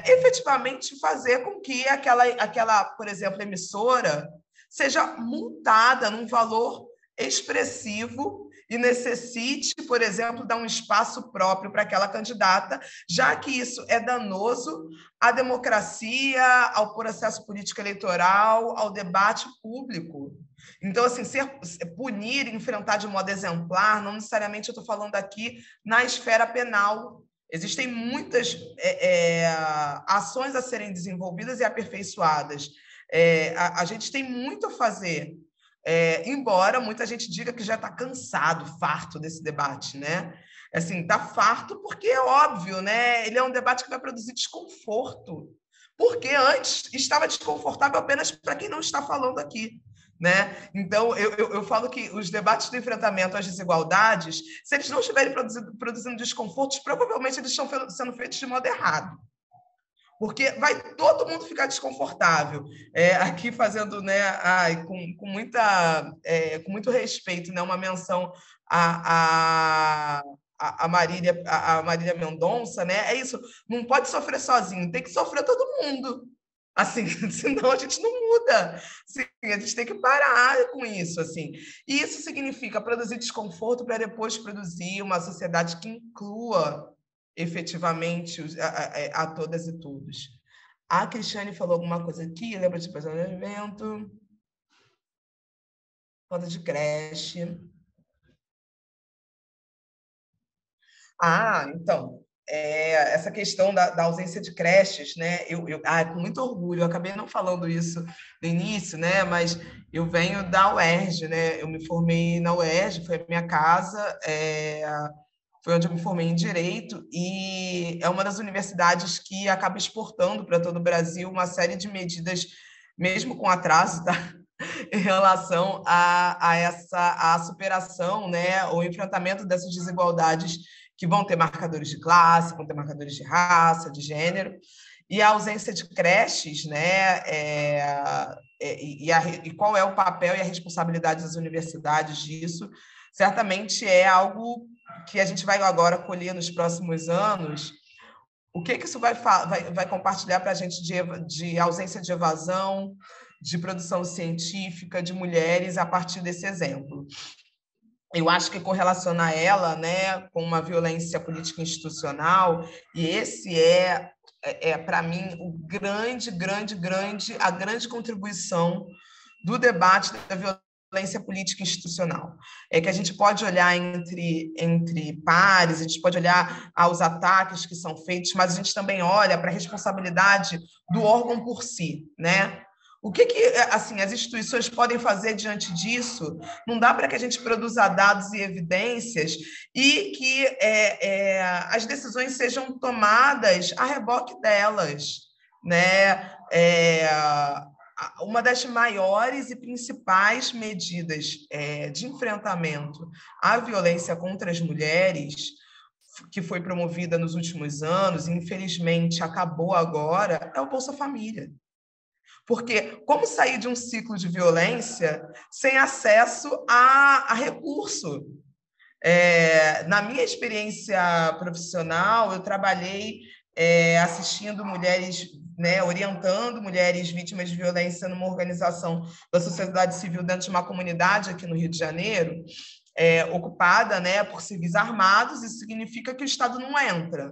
efetivamente fazer com que aquela, por exemplo, emissora seja multada num valor expressivo e necessite, por exemplo, dar um espaço próprio para aquela candidata, já que isso é danoso à democracia, ao processo político eleitoral, ao debate público. Então, assim, punir, enfrentar de modo exemplar, não necessariamente eu estou falando aqui na esfera penal. Existem muitas ações a serem desenvolvidas e aperfeiçoadas. A gente tem muito a fazer, embora muita gente diga que já está cansado, farto desse debate, né? Assim, está farto porque é óbvio, né? Ele é um debate que vai produzir desconforto, porque antes estava desconfortável apenas para quem não está falando aqui. Né? Então, eu falo que os debates do enfrentamento às desigualdades, se eles não estiverem produzindo desconfortos, provavelmente eles estão sendo feitos de modo errado. Porque vai todo mundo ficar desconfortável. Aqui fazendo, né, com muito respeito, né, uma menção a Marília Mendonça, né? É isso, não pode sofrer sozinho, tem que sofrer todo mundo. Assim, senão a gente não muda. Assim, a gente tem que parar com isso. Assim. E isso significa produzir desconforto para depois produzir uma sociedade que inclua efetivamente a todas e todos. A Cristiane falou alguma coisa aqui, lembra de fazer um evento? Falta de creche. Então... essa questão da ausência de creches, né? Com muito orgulho, eu acabei não falando isso no início, né? Mas eu venho da UERJ, né? Eu me formei na UERJ, foi a minha casa, foi onde eu me formei em Direito, e é uma das universidades que acaba exportando para todo o Brasil uma série de medidas, mesmo com atraso, tá? Em relação à superação, né? O enfrentamento dessas desigualdades que vão ter marcadores de classe, vão ter marcadores de raça, de gênero, e a ausência de creches, né? E qual é o papel e a responsabilidade das universidades disso, certamente é algo que a gente vai agora colher nos próximos anos. O que isso vai compartilhar para a gente de ausência de evasão, de produção científica, de mulheres, a partir desse exemplo? Eu acho que correlacionar ela, né, com uma violência política institucional, e esse para mim, a grande contribuição do debate da violência política institucional. É que a gente pode olhar entre pares, a gente pode olhar aos ataques que são feitos, mas a gente também olha para a responsabilidade do órgão por si, né? O que assim, as instituições podem fazer diante disso? Não dá para que a gente produza dados e evidências e que as decisões sejam tomadas a reboque delas, né? Uma das maiores e principais medidas de enfrentamento à violência contra as mulheres, que foi promovida nos últimos anos e, infelizmente, acabou agora, é o Bolsa Família. Porque como sair de um ciclo de violência sem acesso a recurso? Na minha experiência profissional, eu trabalhei assistindo mulheres, né, orientando mulheres vítimas de violência numa organização da sociedade civil dentro de uma comunidade aqui no Rio de Janeiro, ocupada, né, por civis armados. Isso significa que o Estado não entra.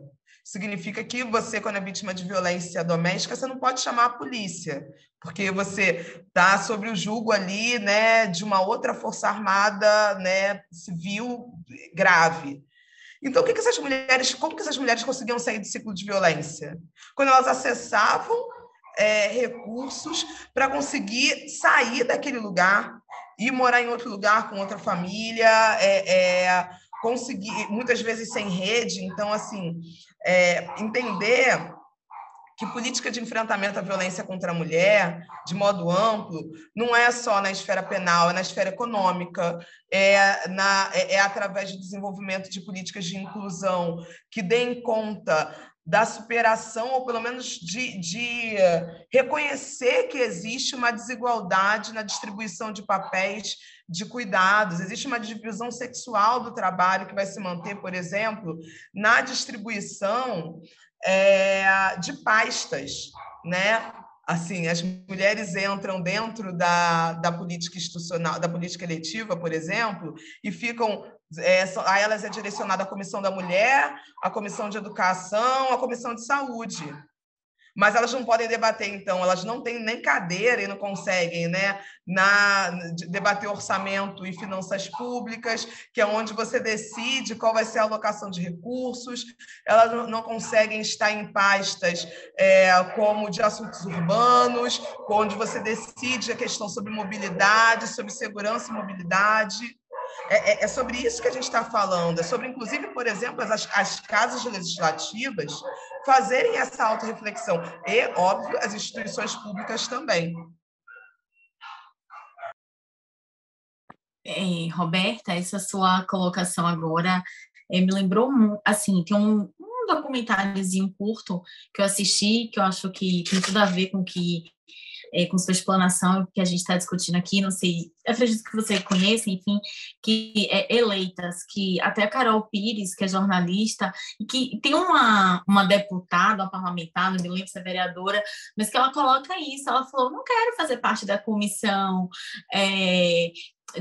significa que você, quando é vítima de violência doméstica, você não pode chamar a polícia, porque você está sob o julgo ali, né, de uma outra força armada, né, civil grave. Então, como que essas mulheres conseguiam sair do ciclo de violência? Quando elas acessavam recursos para conseguir sair daquele lugar e morar em outro lugar com outra família, conseguir, muitas vezes sem rede. Então, assim, entender que política de enfrentamento à violência contra a mulher, de modo amplo, não é só na esfera penal, é na esfera econômica, é através do desenvolvimento de políticas de inclusão que deem conta da superação, ou pelo menos de reconhecer que existe uma desigualdade na distribuição de papéis de cuidados, existe uma divisão sexual do trabalho que vai se manter, por exemplo, na distribuição de pastas, né? Assim, as mulheres entram dentro da política institucional, da política eletiva, por exemplo, e ficam... a elas é direcionada a Comissão da Mulher, a Comissão de Educação, a Comissão de Saúde. Mas elas não podem debater, então, elas não têm nem cadeira e não conseguem, né, debater orçamento e finanças públicas, que é onde você decide qual vai ser a alocação de recursos, elas não conseguem estar em pastas como de assuntos urbanos, onde você decide a questão sobre mobilidade, sobre segurança e mobilidade. É sobre isso que a gente está falando, é sobre, inclusive, por exemplo, as casas legislativas fazerem essa autorreflexão e, óbvio, as instituições públicas também. Roberta, essa sua colocação agora me lembrou, assim, tem um documentáriozinho curto que eu assisti, que eu acho que tem tudo a ver com sua explanação que a gente está discutindo aqui, não sei, eu acredito que você conhece, enfim, que é Eleitas, que até a Carol Pires, que é jornalista, e que tem uma deputada, uma parlamentar, não me lembro se é vereadora, mas que ela coloca isso, ela falou, não quero fazer parte da comissão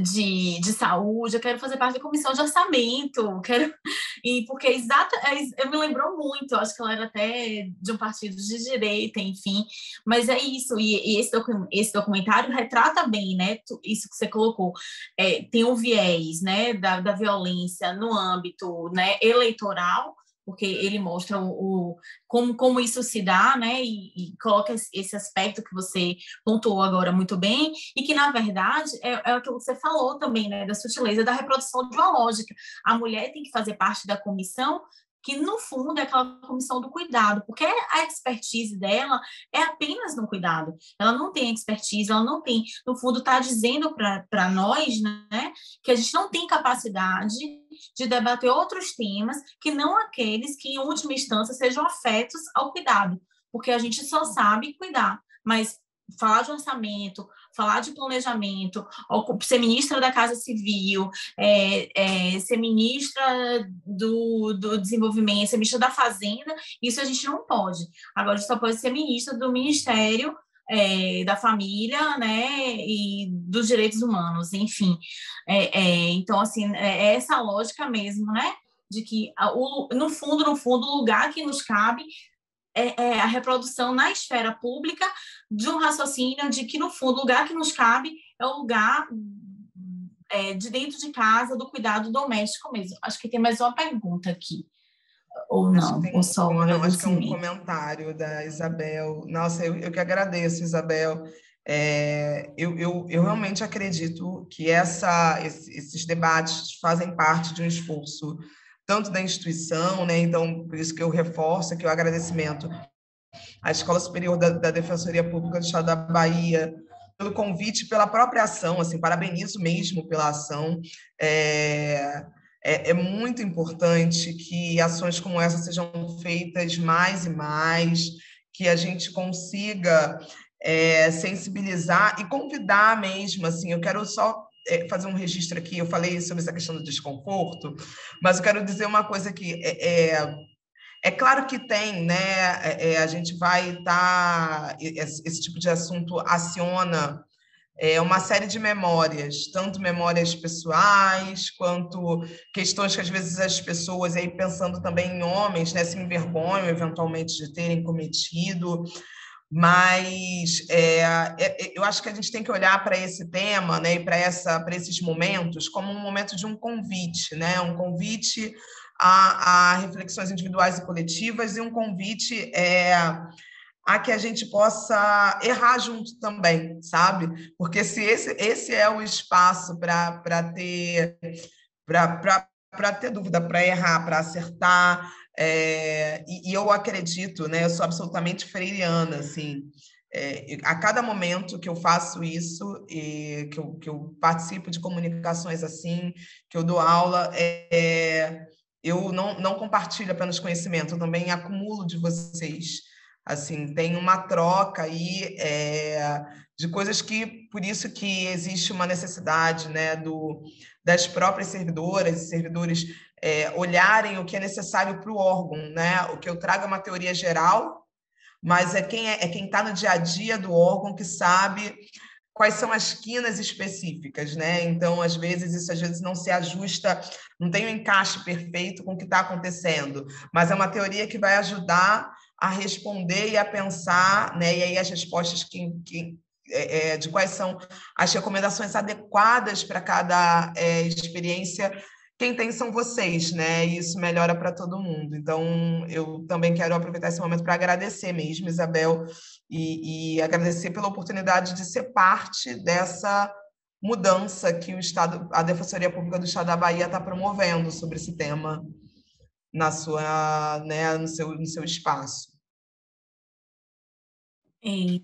de saúde, eu quero fazer parte da comissão de orçamento, porque eu me lembrou muito, eu acho que ela era até de um partido de direita, enfim, mas é isso, e esse documentário retrata bem, né, isso que você colocou, tem um viés, né, da violência no âmbito, né, eleitoral, porque ele mostra como isso se dá, né, e coloca esse aspecto que você pontuou agora muito bem, e que, na verdade, é o que você falou também, né, da sutileza da reprodução de uma lógica. A mulher tem que fazer parte da comissão, que, no fundo, é aquela comissão do cuidado, porque a expertise dela é apenas no cuidado. Ela não tem expertise, ela não tem... No fundo, está dizendo para nós, né, que a gente não tem capacidade de debater outros temas que não aqueles que, em última instância, sejam afetos ao cuidado, porque a gente só sabe cuidar, mas falar de orçamento, falar de planejamento, ser ministra da Casa Civil, ser ministra do Desenvolvimento, ser ministra da Fazenda, isso a gente não pode. Agora, a gente só pode ser ministra do Ministério da Família, né, e dos Direitos Humanos, enfim. Então, assim, é essa lógica mesmo, né, de que, no fundo, o lugar que nos cabe é a reprodução na esfera pública de um raciocínio de que, no fundo, o lugar que nos cabe é o lugar de dentro de casa, do cuidado doméstico mesmo. Acho que tem mais uma pergunta aqui. Ou não, ou só um agradecimento. Acho que é um comentário da Isabel. Nossa, eu que agradeço, Isabel. Eu realmente acredito que esses debates fazem parte de um esforço tanto da instituição, né? Então, por isso que eu reforço aqui o agradecimento à Escola Superior da Defensoria Pública do Estado da Bahia, pelo convite, pela própria ação, assim, parabenizo mesmo pela ação. É muito importante que ações como essa sejam feitas mais e mais, que a gente consiga sensibilizar e convidar mesmo, assim, eu quero só fazer um registro aqui, eu falei sobre essa questão do desconforto, mas eu quero dizer uma coisa que é claro que tem, né? A gente vai estar... esse tipo de assunto aciona uma série de memórias, tanto memórias pessoais, quanto questões que, às vezes, as pessoas, aí pensando também em homens, né, se envergonham, eventualmente, de terem cometido. Mas eu acho que a gente tem que olhar para esse tema, né, e para esses momentos como um momento de um convite, né, um convite a reflexões individuais e coletivas e um convite a que a gente possa errar junto também, sabe? Porque se esse é o espaço para ter dúvida, para errar, para acertar, e eu acredito, né? Eu sou absolutamente freiriana, assim. A cada momento que eu faço isso, e que eu participo de comunicações assim, que eu dou aula, eu não compartilho apenas conhecimento, eu também acumulo de vocês. Assim, tem uma troca aí de coisas que, por isso que existe uma necessidade, né, das próprias servidoras e servidores olharem o que é necessário para o órgão, né? O que eu trago é uma teoria geral, mas quem está no dia a dia do órgão que sabe quais são as quinas específicas, né? Então, às vezes não se ajusta, não tem um encaixe perfeito com o que está acontecendo, mas é uma teoria que vai ajudar a responder e a pensar, né? E aí as respostas de quais são as recomendações adequadas para cada experiência, quem tem são vocês, né? E isso melhora para todo mundo. Então, eu também quero aproveitar esse momento para agradecer mesmo, Isabel, e agradecer pela oportunidade de ser parte dessa mudança que a Defensoria Pública do Estado da Bahia está promovendo sobre esse tema no seu espaço.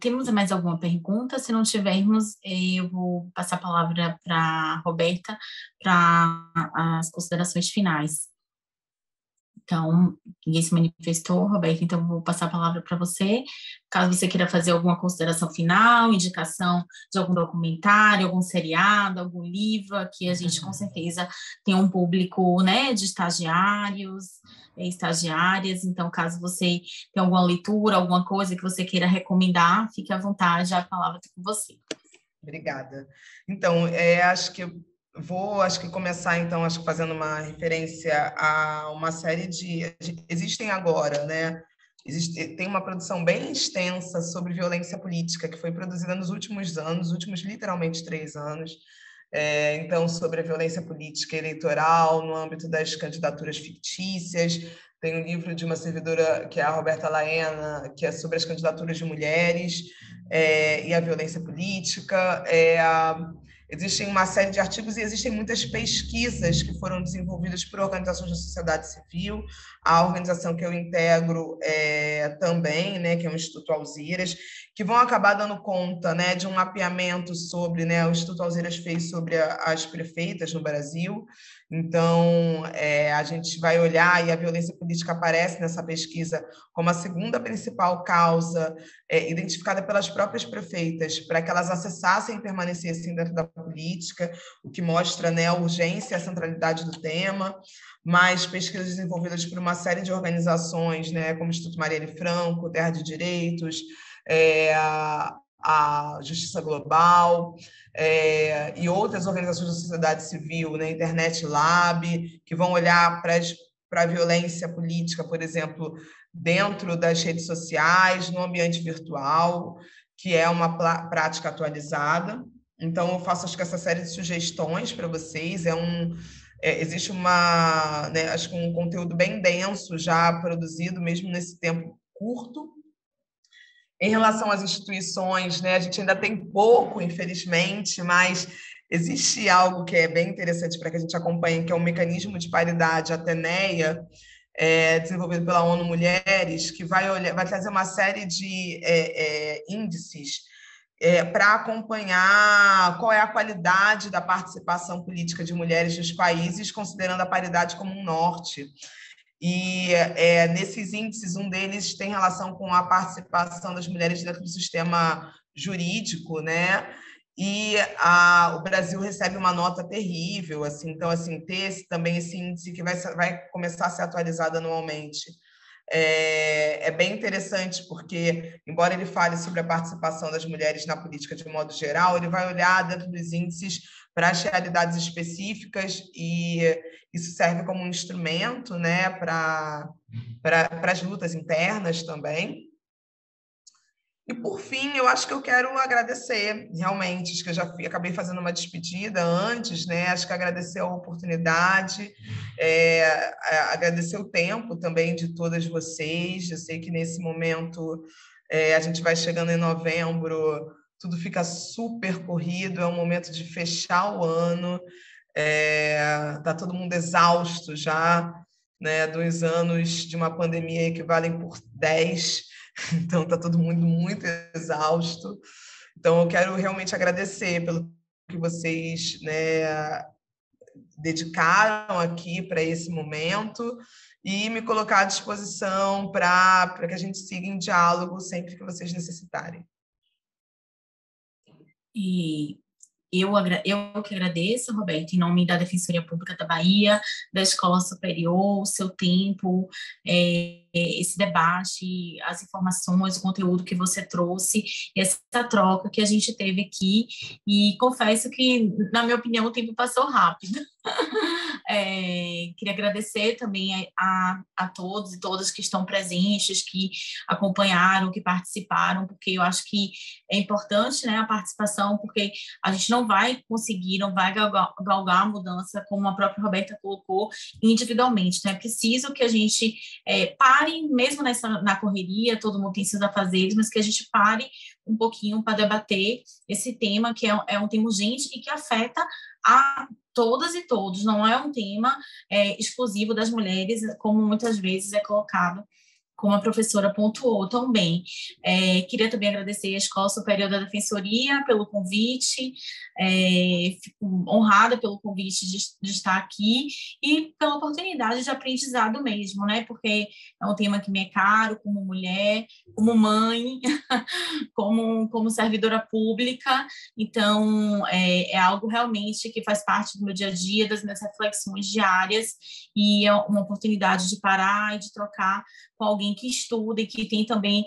Temos mais alguma pergunta? Se não tivermos, eu vou passar a palavra para a Roberta para as considerações finais. Então, ninguém se manifestou, Roberta, então eu vou passar a palavra para você. Caso você queira fazer alguma consideração final, indicação de algum documentário, algum seriado, algum livro, aqui a gente com certeza tem um público, né, de estagiários, estagiárias, então caso você tenha alguma leitura, alguma coisa que você queira recomendar, fique à vontade, a palavra está com você. Obrigada. Então, acho que começar, então, fazendo uma referência a uma série de... Existem agora, né? Tem uma produção bem extensa sobre violência política, que foi produzida nos últimos anos, últimos literalmente 3 anos, então, sobre a violência política eleitoral no âmbito das candidaturas fictícias. Tem um livro de uma servidora, que é a Roberta Laena, que é sobre as candidaturas de mulheres e a violência política. Existem uma série de artigos e existem muitas pesquisas que foram desenvolvidas por organizações da sociedade civil, a organização que eu integro também, né, que é o Instituto Alziras, que vão acabar dando conta, né, de um mapeamento sobre, né, o Instituto Alziras fez sobre as prefeitas no Brasil. Então, a gente vai olhar, e a violência política aparece nessa pesquisa como a segunda principal causa identificada pelas próprias prefeitas, para que elas acessassem e permanecessem dentro da política, o que mostra, né, a urgência e a centralidade do tema. Mas pesquisas desenvolvidas por uma série de organizações, né, como o Instituto Marielle Franco, Terra de Direitos, a Justiça Global, e outras organizações da sociedade civil, né, Internet Lab, que vão olhar para a violência política, por exemplo, dentro das redes sociais, no ambiente virtual, que é uma prática atualizada. Então, eu faço, acho que essa série de sugestões para vocês. Existe acho que um conteúdo bem denso já produzido, mesmo nesse tempo curto. Em relação às instituições, né, a gente ainda tem pouco, infelizmente, mas existe algo que é bem interessante para que a gente acompanhe, que é o mecanismo de paridade Ateneia, desenvolvido pela ONU Mulheres, que vai trazer uma série de índices para acompanhar qual é a qualidade da participação política de mulheres nos países, considerando a paridade como um norte. E nesses índices, um deles tem relação com a participação das mulheres dentro do sistema jurídico, né? E o Brasil recebe uma nota terrível, assim. Então, assim, ter também esse índice que vai começar a ser atualizado anualmente é bem interessante, porque, embora ele fale sobre a participação das mulheres na política de modo geral, ele vai olhar dentro dos índices para as realidades específicas, e isso serve como um instrumento, né, para as lutas internas também. E, por fim, eu acho que eu quero agradecer, realmente, acho que eu já acabei fazendo uma despedida antes, né? Acho que agradecer a oportunidade, agradecer o tempo também de todas vocês. Eu sei que nesse momento a gente vai chegando em novembro, tudo fica super corrido, é um momento de fechar o ano, tá todo mundo exausto já, né? 2 anos de uma pandemia equivalem por 10. Então, está todo mundo muito exausto. Então, eu quero realmente agradecer pelo que vocês, né, dedicaram aqui para esse momento e me colocar à disposição para que a gente siga em diálogo sempre que vocês necessitarem. E eu que agradeço, Roberto, em nome da Defensoria Pública da Bahia, da Escola Superior, o seu tempo, esse debate, as informações, o conteúdo que você trouxe, essa troca que a gente teve aqui, e confesso que, na minha opinião, o tempo passou rápido. Queria agradecer também a todos e todas que estão presentes, que acompanharam, que participaram, porque eu acho que é importante, né, a participação, porque a gente não vai conseguir, não vai galgar a mudança, como a própria Roberta colocou, individualmente. Então, é preciso que a gente pare, mesmo na correria, todo mundo tem seus afazeres, mas que a gente pare um pouquinho para debater esse tema, que é um tema urgente e que afeta a todas e todos, não é um tema exclusivo das mulheres, como muitas vezes é colocado, como a professora pontuou tão bem. Queria também agradecer à Escola Superior da Defensoria pelo convite, fico honrada pelo convite de estar aqui e pela oportunidade de aprendizado mesmo, né? Porque é um tema que me é caro como mulher, como mãe, como servidora pública, então é algo realmente que faz parte do meu dia a dia, das minhas reflexões diárias, e é uma oportunidade de parar e de trocar com alguém que estuda e que tem também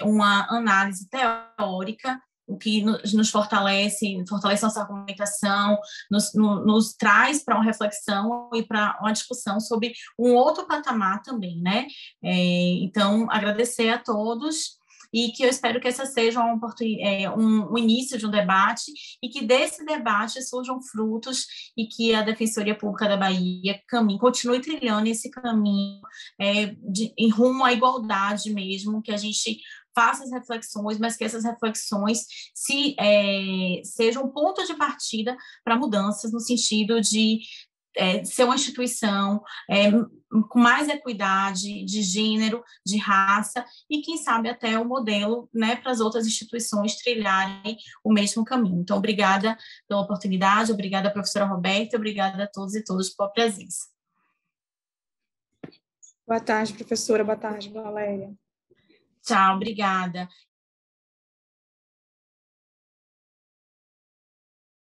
uma análise teórica, o que nos fortalece nossa argumentação, nos traz para uma reflexão e para uma discussão sobre um outro patamar também, né? Então, agradecer a todos, e que eu espero que essa seja um início de um debate, e que desse debate surjam frutos, e que a Defensoria Pública da Bahia continue trilhando esse caminho em rumo à igualdade mesmo, que a gente faça as reflexões, mas que essas reflexões sejam um ponto de partida para mudanças no sentido de ser uma instituição com mais equidade de gênero, de raça, e quem sabe até o modelo, né, para as outras instituições trilharem o mesmo caminho. Então, obrigada pela oportunidade, obrigada, professora Roberta, obrigada a todos e todas pela presença. Boa tarde, professora. Boa tarde, Valéria. Tchau, obrigada.